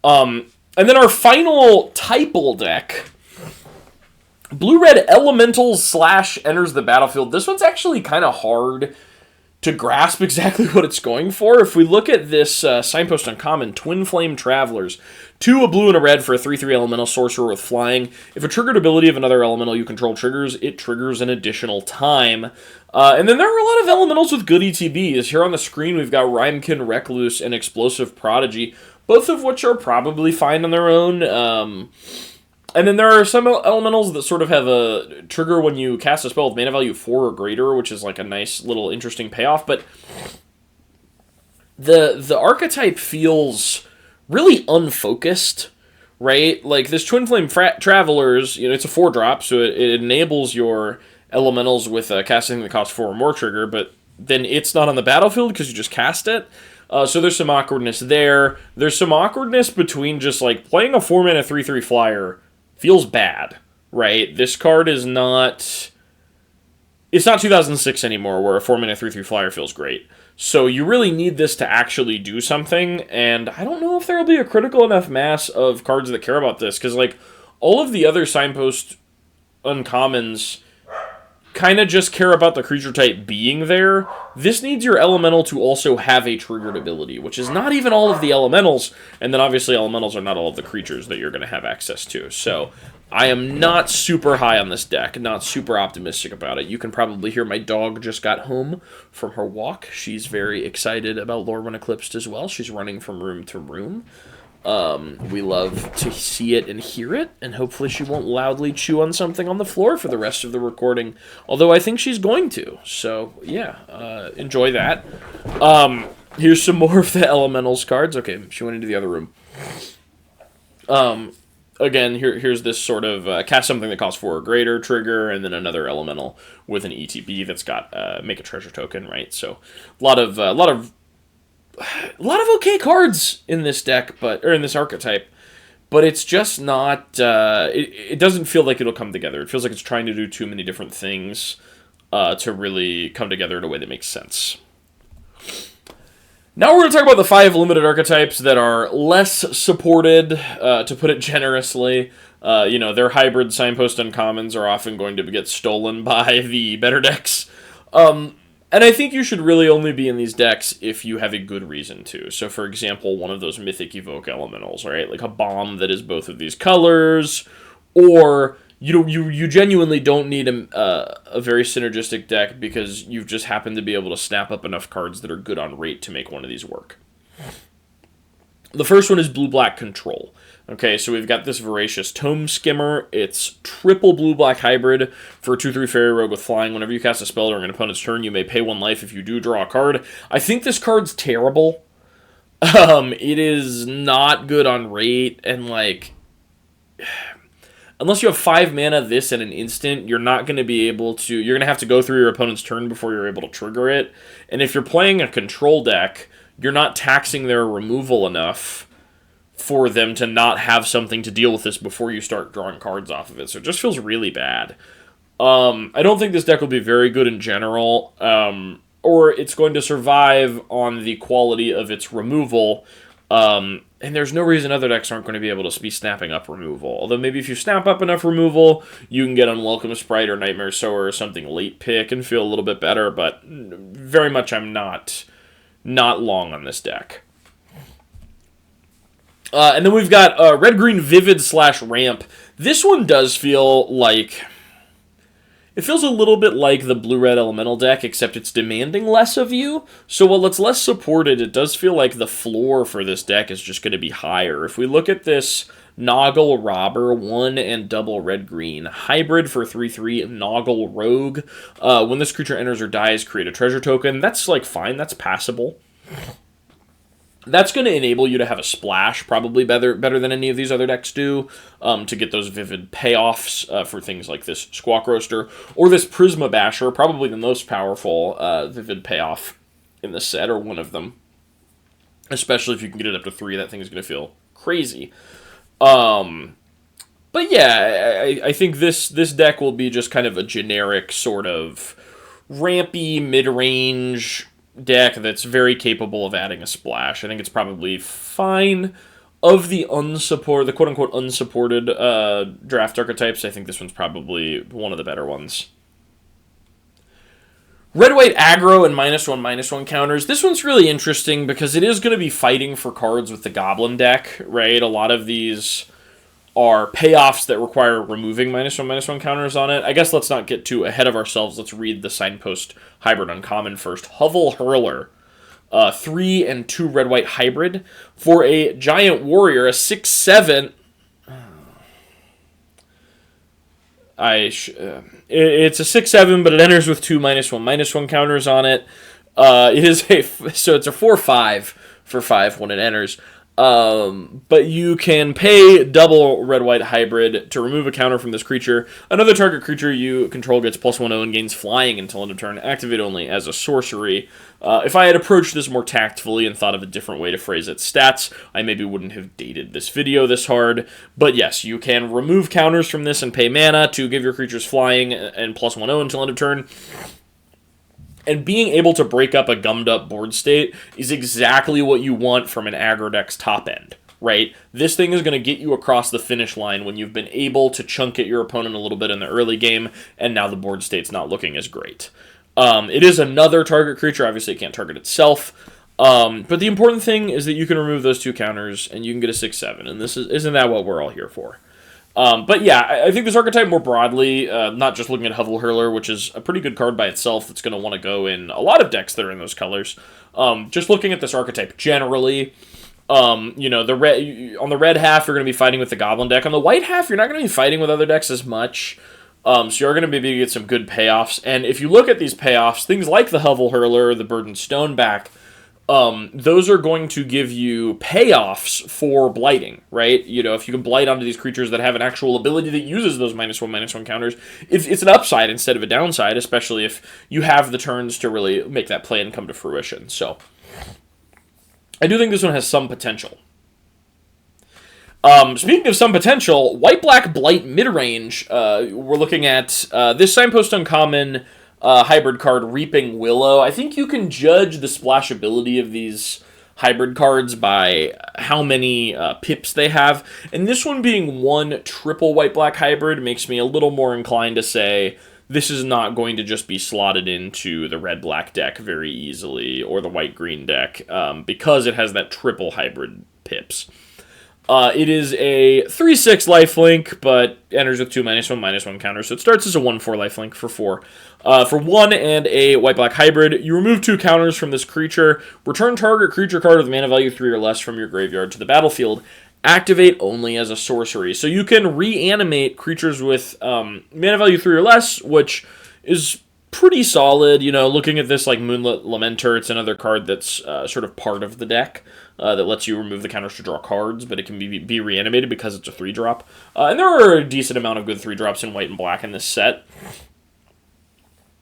And then our final Typal deck, Blue-Red Elementals / enters the battlefield. This one's actually kind of hard to grasp exactly what it's going for. If we look at this signpost uncommon, Twin Flame Travelers, 2 a blue and a red for a 3/3 elemental sorcerer with flying. If a triggered ability of another elemental you control triggers, it triggers an additional time. And then there are a lot of elementals with good ETBs. Here on the screen we've got Rhymekin Recluse and Explosive Prodigy, both of which are probably fine on their own. And then there are some elementals that sort of have a trigger when you cast a spell with mana value 4 or greater, which is like a nice little interesting payoff. But the archetype feels really unfocused, right? Like this Twin Flame Travelers, it's a 4-drop, so it enables your elementals with casting that costs 4 or more trigger, but then it's not on the battlefield because you just cast it. So there's some awkwardness there. There's some awkwardness between just like playing a 4 mana 3/3 flyer feels bad, right? This card is not... It's not 2006 anymore, where a 4 mana 3/3 flyer feels great. So you really need this to actually do something, and I don't know if there will be a critical enough mass of cards that care about this, because, like, all of the other signpost uncommons kind of just care about the creature type being there. This needs your elemental to also have a triggered ability, which is not even all of the elementals, and then obviously elementals are not all of the creatures that you're going to have access to. So I am not super high on this deck, not super optimistic about it. You can probably hear my dog just got home from her walk. She's very excited about Lorwyn Eclipsed as well. She's running from room to room. We love to see it and hear it, and hopefully she won't loudly chew on something on the floor for the rest of the recording, although I think she's going to, so yeah, enjoy that. Here's some more of the elementals cards. Okay, she went into the other room. Again, here's this sort of cast something that costs 4 or greater trigger, and then another elemental with an ETB that's got make a treasure token, right? So a lot of okay cards in this deck, or in this archetype, but it's just not, it doesn't feel like it'll come together. It feels like it's trying to do too many different things to really come together in a way that makes sense. Now we're going to talk about the 5 limited archetypes that are less supported, to put it generously. Their hybrid signpost uncommons are often going to get stolen by the better decks. And I think you should really only be in these decks if you have a good reason to. So, for example, one of those Mythic Evoke elementals, right? Like a bomb that is both of these colors, or you genuinely don't need a very synergistic deck because you've just happened to be able to snap up enough cards that are good on rate to make one of these work. The first one is Blue-Black Control. Okay, so we've got this Voracious Tome Skimmer. It's triple blue-black hybrid for a 2/3 Fairy Rogue with flying. Whenever you cast a spell during an opponent's turn, you may pay 1 life if you do draw a card. I think this card's terrible. It is not good on rate, and like... Unless you have 5 mana, this in an instant, you're not going to be able to... You're going to have to go through your opponent's turn before you're able to trigger it. And if you're playing a control deck, you're not taxing their removal enough for them to not have something to deal with this before you start drawing cards off of it. So it just feels really bad. I don't think this deck will be very good in general, or it's going to survive on the quality of its removal, and there's no reason other decks aren't going to be able to be snapping up removal. Although maybe if you snap up enough removal, you can get Unwelcome Sprite or Nightmare Sower or something late pick and feel a little bit better, but very much I'm not long on this deck. And then we've got Red-Green Vivid / Ramp. This one does feel like... It feels a little bit like the Blue-Red Elemental deck, except it's demanding less of you. So while it's less supported, it does feel like the floor for this deck is just going to be higher. If we look at this Noggle Robber, 1 and double red-green, hybrid for 3/3 Noggle Rogue. When this creature enters or dies, create a treasure token. That's like fine, that's passable. That's going to enable you to have a splash probably better than any of these other decks do, to get those vivid payoffs for things like this Squawk Roaster or this Prisma Basher, probably the most powerful vivid payoff in the set, or one of them. Especially if you can get it up to 3, that thing is going to feel crazy. But yeah, I think this deck will be just kind of a generic sort of rampy, mid-range deck that's very capable of adding a splash. I think it's probably fine. Of the quote-unquote unsupported draft archetypes, I think this one's probably one of the better ones. Red-white aggro and -1/-1 counters. This one's really interesting because it is going to be fighting for cards with the Goblin deck, right? A lot of these are payoffs that require removing -1/-1 counters on it. I guess let's not get too ahead of ourselves. Let's read the Signpost Hybrid Uncommon first. Hovel Hurler. 3 and 2 red-white hybrid. For a Giant Warrior, a 6/7... it's a 6/7, but it enters with 2 -1/-1 counters on it. It's a 4/5 for 5 when it enters. But you can pay double red-white hybrid to remove a counter from this creature. Another target creature you control gets +1/+0 and gains flying until end of turn. Activate only as a sorcery. If I had approached this more tactfully and thought of a different way to phrase its stats, I maybe wouldn't have dated this video this hard. But yes, you can remove counters from this and pay mana to give your creatures flying and +1/+0 until end of turn. And being able to break up a gummed-up board state is exactly what you want from an aggro deck's top end, right? This thing is going to get you across the finish line when you've been able to chunk at your opponent a little bit in the early game, and now the board state's not looking as great. It is another target creature. Obviously, it can't target itself. But the important thing is that you can remove those 2 counters, and you can get a 6/7, and isn't that what we're all here for? But yeah, I think this archetype more broadly, not just looking at Hovel Hurler, which is a pretty good card by itself that's going to want to go in a lot of decks that are in those colors. Just looking at this archetype generally, on the red half, you're going to be fighting with the Goblin deck. On the white half, you're not going to be fighting with other decks as much. So you're going to be able to get some good payoffs. And if you look at these payoffs, things like the Hovel Hurler, the Burdened Stoneback, those are going to give you payoffs for blighting, right? If you can blight onto these creatures that have an actual ability that uses those -1/-1 counters, it's an upside instead of a downside, especially if you have the turns to really make that plan come to fruition. So, I do think this one has some potential. Speaking of some potential, white-black blight mid-range, we're looking at this Signpost Uncommon hybrid card, Reaping Willow. I think you can judge the splashability of these hybrid cards by how many pips they have. And this one being 1 triple white-black hybrid makes me a little more inclined to say this is not going to just be slotted into the red-black deck very easily, or the white-green deck, because it has that triple hybrid pips. It is a 3/6 lifelink, but enters with 2 -1/-1 counters, so it starts as a 1/4 lifelink for 4. For 1 and a white-black hybrid, you remove 2 counters from this creature, return target creature card with mana value 3 or less from your graveyard to the battlefield, activate only as a sorcery. So you can reanimate creatures with mana value 3 or less, which is pretty solid. Looking at this like Moonlit Lamenter, it's another card that's sort of part of the deck. That lets you remove the counters to draw cards, but it can be reanimated because it's a 3-drop. And there are a decent amount of good 3-drops in white and black in this set.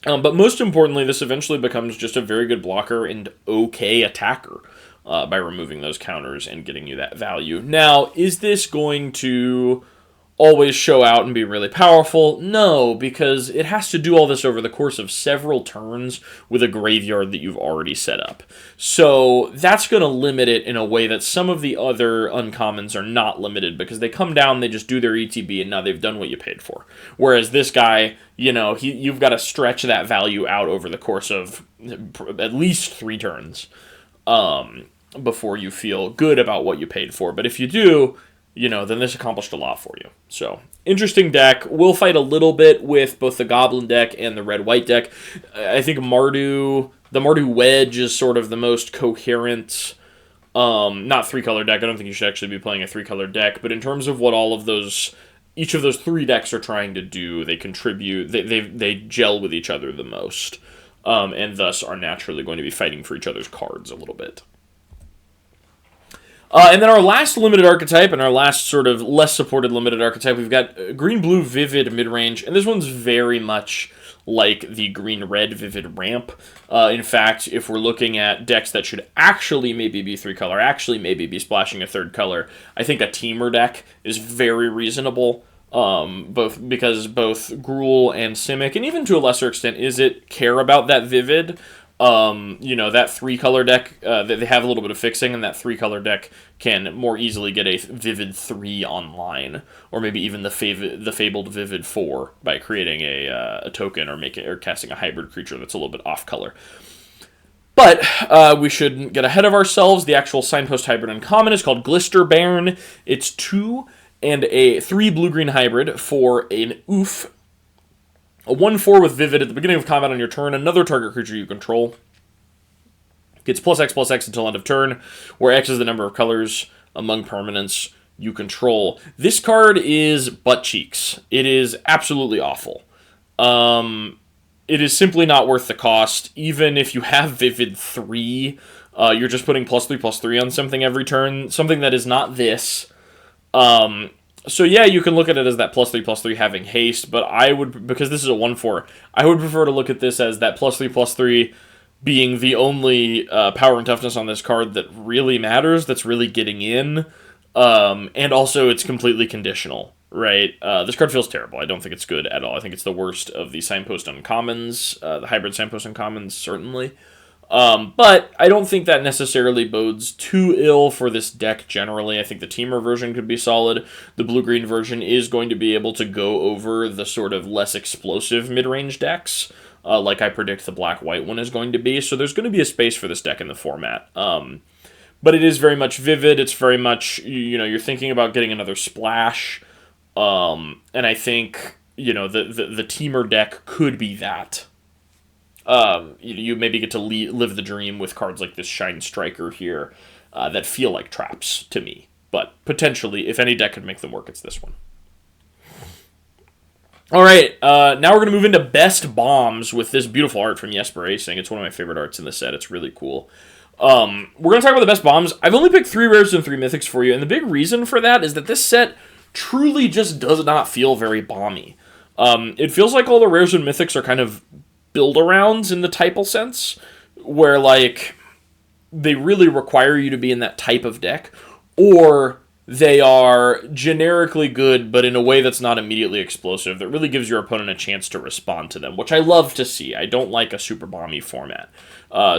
But most importantly, this eventually becomes just a very good blocker and okay attacker by removing those counters and getting you that value. Now, is this going to always show out and be really powerful? No, because it has to do all this over the course of several turns with a graveyard that you've already set up. So that's going to limit it in a way that some of the other uncommons are not limited, because they come down, they just do their ETB, and now they've done what you paid for. Whereas this guy, you've got to stretch that value out over the course of at least 3 turns before you feel good about what you paid for. But if you do, then this accomplished a lot for you. So, interesting deck. We'll fight a little bit with both the Goblin deck and the red-white deck. I think the Mardu Wedge is sort of the most coherent, not 3-color deck. I don't think you should actually be playing a 3-color deck, but in terms of what each of those 3 decks are trying to do, they contribute, they gel with each other the most, and thus are naturally going to be fighting for each other's cards a little bit. And then our last limited archetype, and our last sort of less supported limited archetype, we've got green-blue Vivid midrange, and this one's very much like the green-red Vivid ramp. In fact, if we're looking at decks that should actually maybe be 3-color, actually maybe be splashing a 3rd color, I think a Teamer deck is very reasonable. Because both Gruul and Simic, and even to a lesser extent, Izzet care about that Vivid. That 3-color deck, they have a little bit of fixing, and that 3-color deck can more easily get a Vivid 3 online, or maybe even the fabled Vivid 4 by creating a token or casting a hybrid creature that's a little bit off-color. But we shouldn't get ahead of ourselves. The actual Signpost hybrid uncommon is called Glisterbairn. It's 2 and a 3 blue-green hybrid for an oof. A 1/4 with Vivid at the beginning of combat on your turn. Another target creature you control gets +X/+X until end of turn, where X is the number of colors among permanents you control. This card is butt cheeks. It is absolutely awful. It is simply not worth the cost. Even if you have Vivid 3, you're just putting +3/+3 on something every turn. Something that is not this. So yeah, you can look at it as that +3/+3 having haste, but I would, because this is a 1/4, I would prefer to look at this as that +3/+3 being the only power and toughness on this card that really matters, that's really getting in, and also it's completely conditional, right? This card feels terrible. I don't think it's good at all. I think it's the worst of the Signpost Uncommons, the hybrid Signpost Uncommons, certainly. But I don't think that necessarily bodes too ill for this deck generally. I think the Teamer version could be solid. The blue-green version is going to be able to go over the sort of less explosive mid-range decks, like I predict the black-white one is going to be. So there's going to be a space for this deck in the format. But it is very much Vivid. It's very much, you're thinking about getting another splash. And I think, the Teamer deck could be that. You maybe get to live the dream with cards like this Shine Striker here that feel like traps to me. But potentially, if any deck could make them work, it's this one. All right, now we're going to move into Best Bombs with this beautiful art from Jesper Acing. It's one of my favorite arts in the set. It's really cool. We're going to talk about the Best Bombs. I've only picked 3 rares and 3 mythics for you, and the big reason for that is that this set truly just does not feel very bomby. It feels like all the rares and mythics are kind of build-arounds in the typal sense, where, they really require you to be in that type of deck, or they are generically good, but in a way that's not immediately explosive, that really gives your opponent a chance to respond to them, which I love to see. I don't like a super bomby format.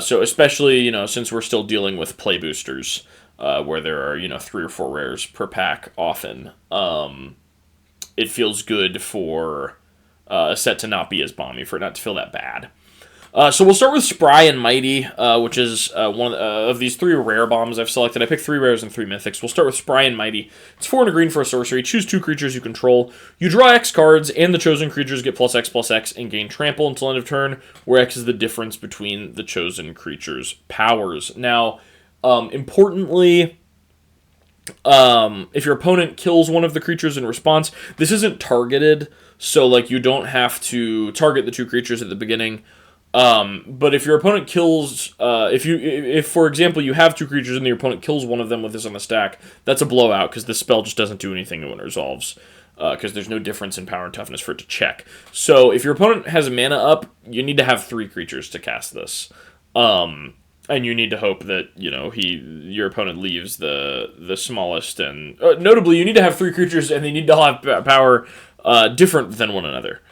So especially, since we're still dealing with play boosters, where there are, 3 or 4 rares per pack often, it feels good for a set to not be as bomby, for it not to feel that bad. So we'll start with Spry and Mighty, which is one of these 3 rare bombs I've selected. I picked 3 rares and 3 mythics. We'll start with Spry and Mighty. It's 4 and a green for a sorcery. Choose 2 creatures you control. You draw X cards, and the chosen creatures get +X/+X and gain trample until end of turn, where X is the difference between the chosen creature's powers. Now, importantly, if your opponent kills one of the creatures in response, this isn't targeted, so you don't have to target the 2 creatures at the beginning. But if your opponent kills, if for example you have 2 creatures and your opponent kills one of them with this on the stack, that's a blowout because the spell just doesn't do anything when it resolves, because there's no difference in power and toughness for it to check. So if your opponent has mana up, you need to have 3 creatures to cast this. And you need to hope that, your opponent leaves the smallest, and notably you need to have 3 creatures and they need to have power different than one another.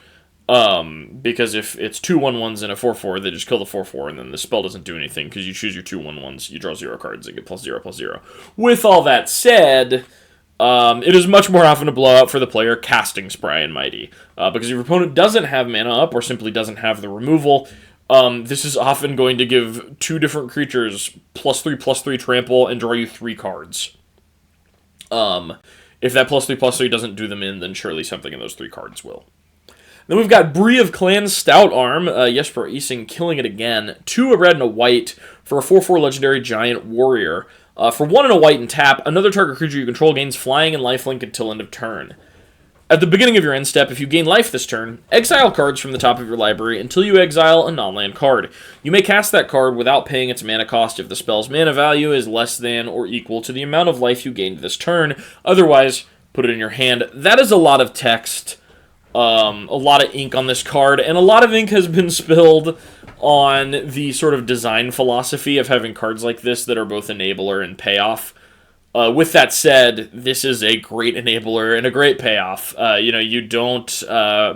Because if it's 2 1/1s and a 4/4, they just kill the 4/4, and then the spell doesn't do anything because you choose your 2 1/1s, you draw 0 cards and get +0/+0. With all that said, it is much more often a blowout for the player casting Spry and Mighty, because if your opponent doesn't have mana up or simply doesn't have the removal, this is often going to give 2 different creatures +3/+3 trample and draw you 3 cards. If that +3/+3 doesn't do them in, then surely something in those 3 cards will. Then we've got Bree of Clan Stout Arm, Jesper Acing killing it again. 2 a red and a white for a 4/4 legendary giant warrior. For 1 and a white and tap, another target creature you control gains flying and lifelink until end of turn. At the beginning of your end step, if you gain life this turn, exile cards from the top of your library until you exile a non-land card. You may cast that card without paying its mana cost if the spell's mana value is less than or equal to the amount of life you gained this turn. Otherwise, put it in your hand. That is a lot of text, a lot of ink on this card, and a lot of ink has been spilled on the sort of design philosophy of having cards like this that are both enabler and payoff. With that said, this is a great enabler and a great payoff. You don't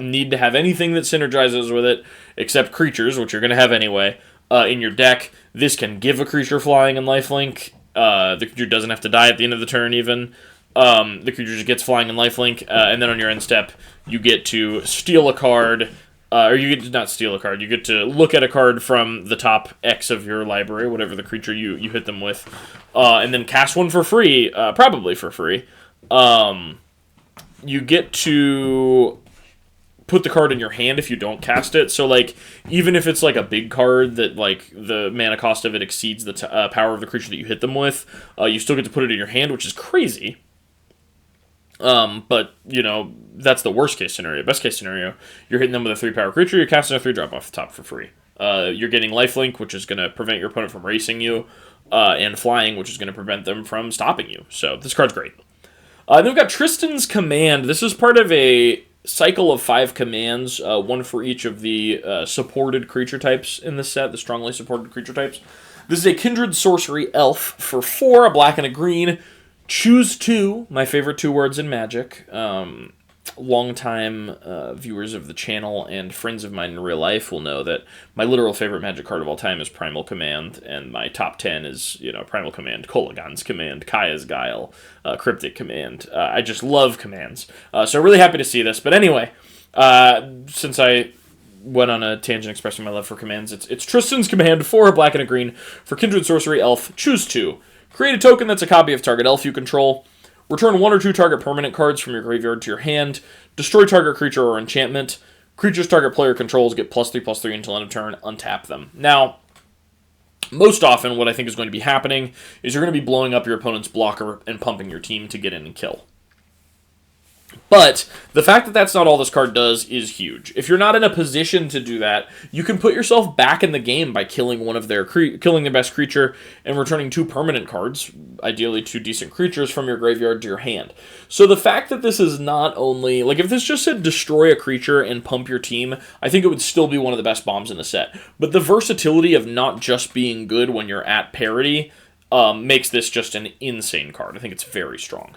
need to have anything that synergizes with it except creatures, which you're going to have anyway, in your deck. This can give a creature flying and lifelink. The creature doesn't have to die at the end of the turn even. The creature just gets flying and lifelink, and then on your end step, you get to steal a card. Or you get to not steal a card, you get to look at a card from the top X of your library, whatever the creature you hit them with, and then cast one for free, probably for free. You get to put the card in your hand if you don't cast it, so like, even if it's like a big card that like the mana cost of it exceeds the power of the creature that you hit them with, you still get to put it in your hand, which is crazy. But, that's the worst case scenario. Best case scenario, you're hitting them with a 3-power creature, you're casting a 3-drop off the top for free. You're getting lifelink, which is going to prevent your opponent from racing you, and flying, which is going to prevent them from stopping you. So, this card's great. Then we've got Tristan's Command. This is part of a cycle of 5 commands, one for each of the supported creature types in this set, the strongly supported creature types. This is a Kindred Sorcery Elf for 4, a black and a green. Choose 2, my favorite 2 words in Magic. Longtime viewers of the channel and friends of mine in real life will know that my literal favorite Magic card of all time is Primal Command, and my top 10 is, Primal Command, Kolaghan's Command, Kaya's Guile, Cryptic Command. I just love commands. So really happy to see this. But anyway, since I went on a tangent expressing my love for commands, it's Tristan's Command, 4, a black and a green, for Kindred Sorcery Elf. Choose 2. Create a token that's a copy of target elf you control. Return 1 or 2 target permanent cards from your graveyard to your hand. Destroy target creature or enchantment. Creatures target player controls get +3/+3 until end of turn. Untap them. Now, most often what I think is going to be happening is you're going to be blowing up your opponent's blocker and pumping your team to get in and kill. But the fact that that's not all this card does is huge. If you're not in a position to do that, you can put yourself back in the game by killing killing their best creature and returning 2 permanent cards, ideally 2 decent creatures from your graveyard to your hand. So the fact that this is not only, like if this just said destroy a creature and pump your team, I think it would still be one of the best bombs in the set. But the versatility of not just being good when you're at parity makes this just an insane card. I think it's very strong.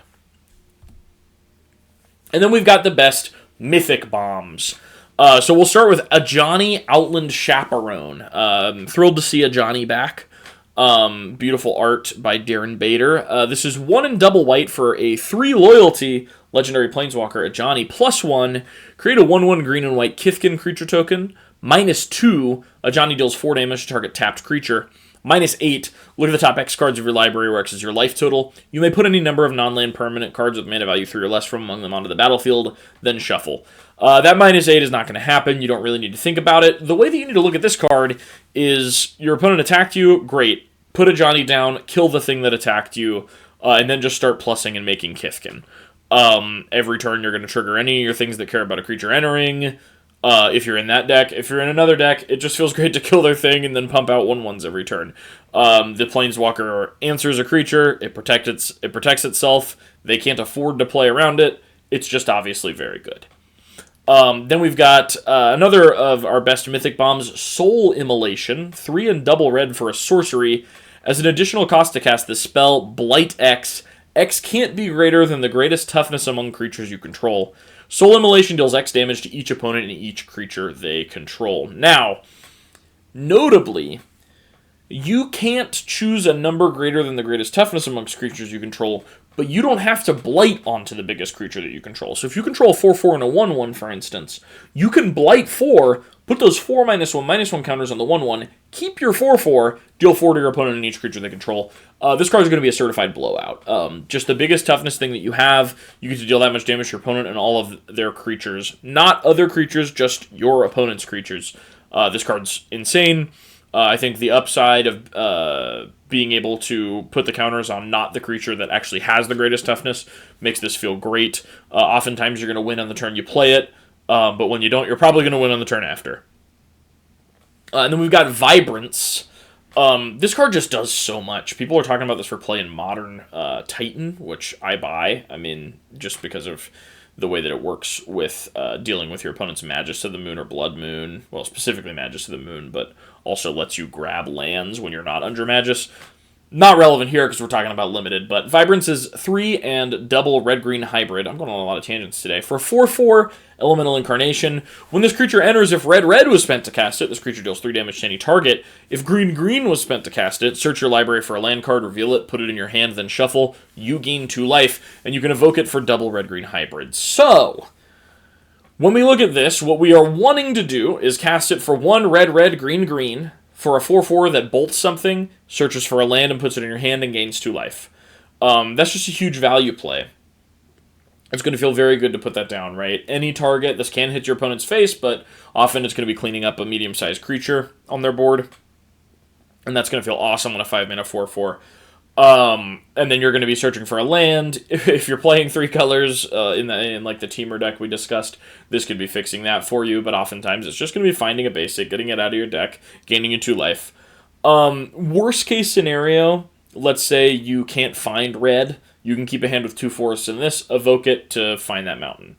And then we've got the best mythic bombs. So we'll start with Ajani Outland Chaperone. Thrilled to see Ajani back. Beautiful art by Darren Bader. This is 1 and double white for a 3 loyalty legendary planeswalker Ajani. +1, create a 1/1 green and white Kithkin creature token. -2, Ajani deals 4 damage to target tapped creature. -8, look at the top X cards of your library, where X is your life total. You may put any number of non-land permanent cards with mana value 3 or less from among them onto the battlefield, then shuffle. That -8 is not going to happen. You don't really need to think about it. The way that you need to look at this card is your opponent attacked you, great. Put Ajani down, kill the thing that attacked you, and then just start plussing and making Kithkin. Every turn you're going to trigger any of your things that care about a creature entering. If you're in that deck. If you're in another deck, it just feels great to kill their thing and then pump out 1/1s every turn. The Planeswalker answers a creature, it protects itself, they can't afford to play around it, it's just obviously very good. Then we've got another of our best mythic bombs, Soul Immolation, 3 and double red for a sorcery. As an additional cost to cast this spell, Blight X. X can't be greater than the greatest toughness among creatures you control. Soul Immolation deals X damage to each opponent and each creature they control. Now, notably, you can't choose a number greater than the greatest toughness amongst creatures you control, but you don't have to blight onto the biggest creature that you control. So if you control 4/4 and a 1/1, for instance, you can blight 4, put those 4 -1/-1 counters on the 1/1, keep your 4/4, deal 4 to your opponent and each creature they control. This card is going to be a certified blowout. Just the biggest toughness thing that you have, you get to deal that much damage to your opponent and all of their creatures. Not other creatures, just your opponent's creatures. This card's insane. I think the upside of being able to put the counters on not the creature that actually has the greatest toughness makes this feel great. Oftentimes you're going to win on the turn you play it, but when you don't, you're probably going to win on the turn after. And then we've got Vibrance. This card just does so much. People are talking about this for play in Modern Titan, which I buy. I mean, just because of the way that it works with dealing with your opponent's Magus of the Moon or Blood Moon. Well, specifically Magus of the Moon, but also lets you grab lands when you're not under Magus. Not relevant here because we're talking about limited, but Vibrance is 3 and double red-green hybrid. I'm going on a lot of tangents today. For 4/4 Elemental Incarnation, when this creature enters, if red-red was spent to cast it, this creature deals 3 damage to any target. If green-green was spent to cast it, search your library for a land card, reveal it, put it in your hand, then shuffle. You gain 2 life, and you can evoke it for double red-green hybrid. So, when we look at this, what we are wanting to do is cast it for 1 red-red, green-green, for a 4/4 that bolts something, searches for a land and puts it in your hand and gains 2 life. That's just a huge value play. It's going to feel very good to put that down, right? Any target, this can hit your opponent's face, but often it's going to be cleaning up a medium-sized creature on their board. And that's going to feel awesome on a 5-mana 4/4. And then you're going to be searching for a land. If you're playing 3 colors in like the Teamer deck we discussed, this could be fixing that for you, but oftentimes it's just going to be finding a basic, getting it out of your deck, gaining you 2 life. Worst case scenario, let's say you can't find red, you can keep a hand with 2 forests in this, evoke it to find that mountain.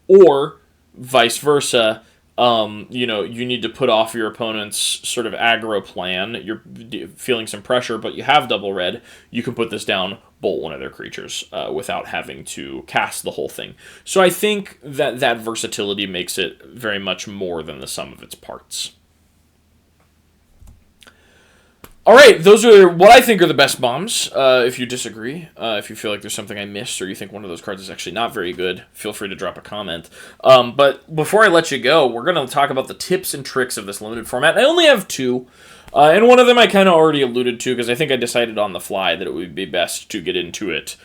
Or, vice versa, you need to put off your opponent's sort of aggro plan. You're feeling some pressure, but you have double red. You can put this down, bolt one of their creatures without having to cast the whole thing. So I think that versatility makes it very much more than the sum of its parts. All right, those are what I think are the best bombs. If you disagree, if you feel like there's something I missed, or you think one of those cards is actually not very good, feel free to drop a comment. But before I let you go, we're going to talk about the tips and tricks of this limited format. I only have 2, and one of them I kind of already alluded to, because I think I decided on the fly that it would be best to get into it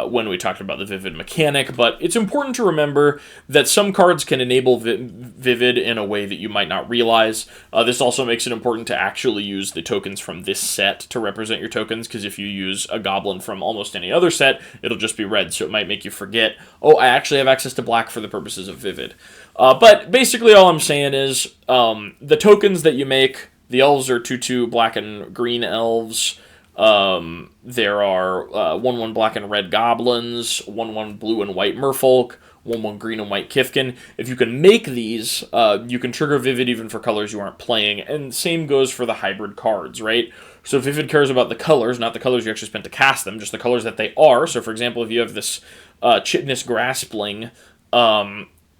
when we talked about the Vivid mechanic, but it's important to remember that some cards can enable Vivid in a way that you might not realize. This also makes it important to actually use the tokens from this set to represent your tokens, because if you use a goblin from almost any other set, it'll just be red, so it might make you forget, oh, I actually have access to black for the purposes of Vivid. But basically all I'm saying is the tokens that you make, the elves are 2/2 black and green elves. There are 1/1 black and red goblins, 1/1 blue and white merfolk, 1/1 green and white Kifkin. If you can make these, you can trigger Vivid even for colors you aren't playing, and same goes for the hybrid cards, right? So Vivid cares about the colors, not the colors you actually spent to cast them, just the colors that they are. So for example, if you have this Chitinous Graspling,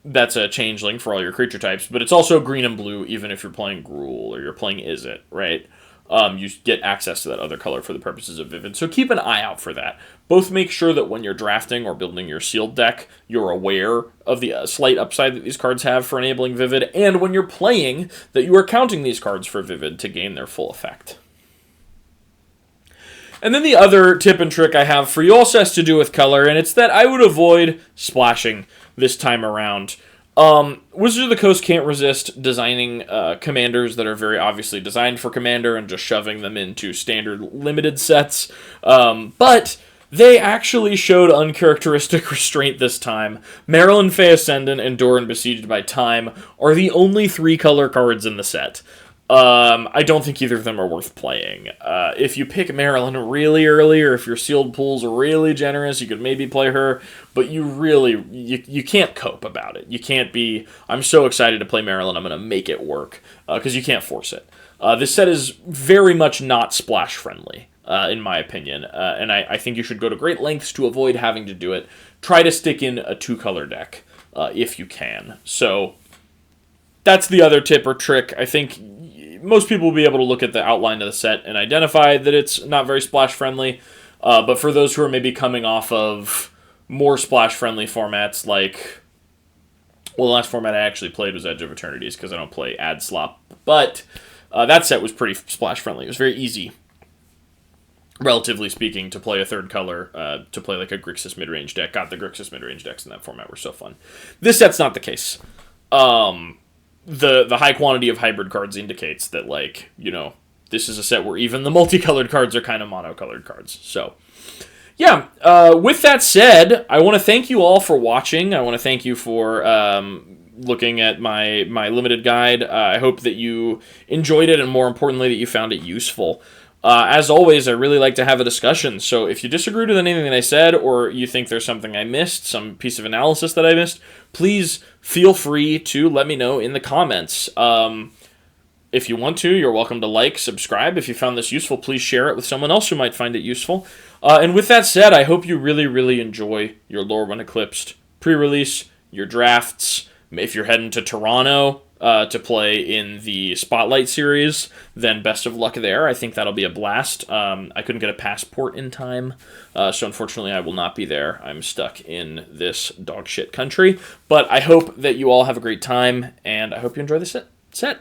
that's a changeling for all your creature types, but it's also green and blue even if you're playing Gruul or you're playing Izzet, right? You get access to that other color for the purposes of Vivid. So keep an eye out for that. Both make sure that when you're drafting or building your sealed deck, you're aware of the slight upside that these cards have for enabling Vivid, and when you're playing, that you are counting these cards for Vivid to gain their full effect. And then the other tip and trick I have for you also has to do with color, and it's that I would avoid splashing this time around. Wizards of the Coast can't resist designing commanders that are very obviously designed for Commander and just shoving them into standard limited sets. But they actually showed uncharacteristic restraint this time. Marilyn Fae Ascendant and Doran Besieged by Time are the only 3 color cards in the set. I don't think either of them are worth playing. If you pick Marilyn really early, or if your sealed pool's really generous, you could maybe play her, but you can't cope about it. You can't be, I'm so excited to play Marilyn, I'm going to make it work, because you can't force it. This set is very much not splash-friendly, in my opinion, and I think you should go to great lengths to avoid having to do it. Try to stick in a 2-color deck, if you can. So, that's the other tip or trick. I think most people will be able to look at the outline of the set and identify that it's not very splash-friendly, but for those who are maybe coming off of more splash-friendly formats like, well, the last format I actually played was Edge of Eternities, because I don't play Ad Slop, but that set was pretty splash-friendly. It was very easy, relatively speaking, to play a 3rd color, to play like a Grixis midrange deck. God, the Grixis midrange decks in that format were so fun. This set's not the case. the high quantity of hybrid cards indicates that, like, you know, this is a set where even the multicolored cards are kind of monocolored cards. So, yeah, with that said, I want to thank you all for watching. I want to thank you for looking at my limited guide. I hope that you enjoyed it, and more importantly, that you found it useful. As always, I really like to have a discussion, so if you disagreed with anything that I said, or you think there's something I missed, some piece of analysis that I missed, please feel free to let me know in the comments. If you want to, you're welcome to like, subscribe. If you found this useful, please share it with someone else who might find it useful. And with that said, I hope you really, really enjoy your Lorwyn Eclipsed pre-release, your drafts. If you're heading to Toronto to play in the Spotlight series, then best of luck there. I think that'll be a blast. I couldn't get a passport in time, so unfortunately I will not be there. I'm stuck in this dog shit country. But I hope that you all have a great time, and I hope you enjoy the set.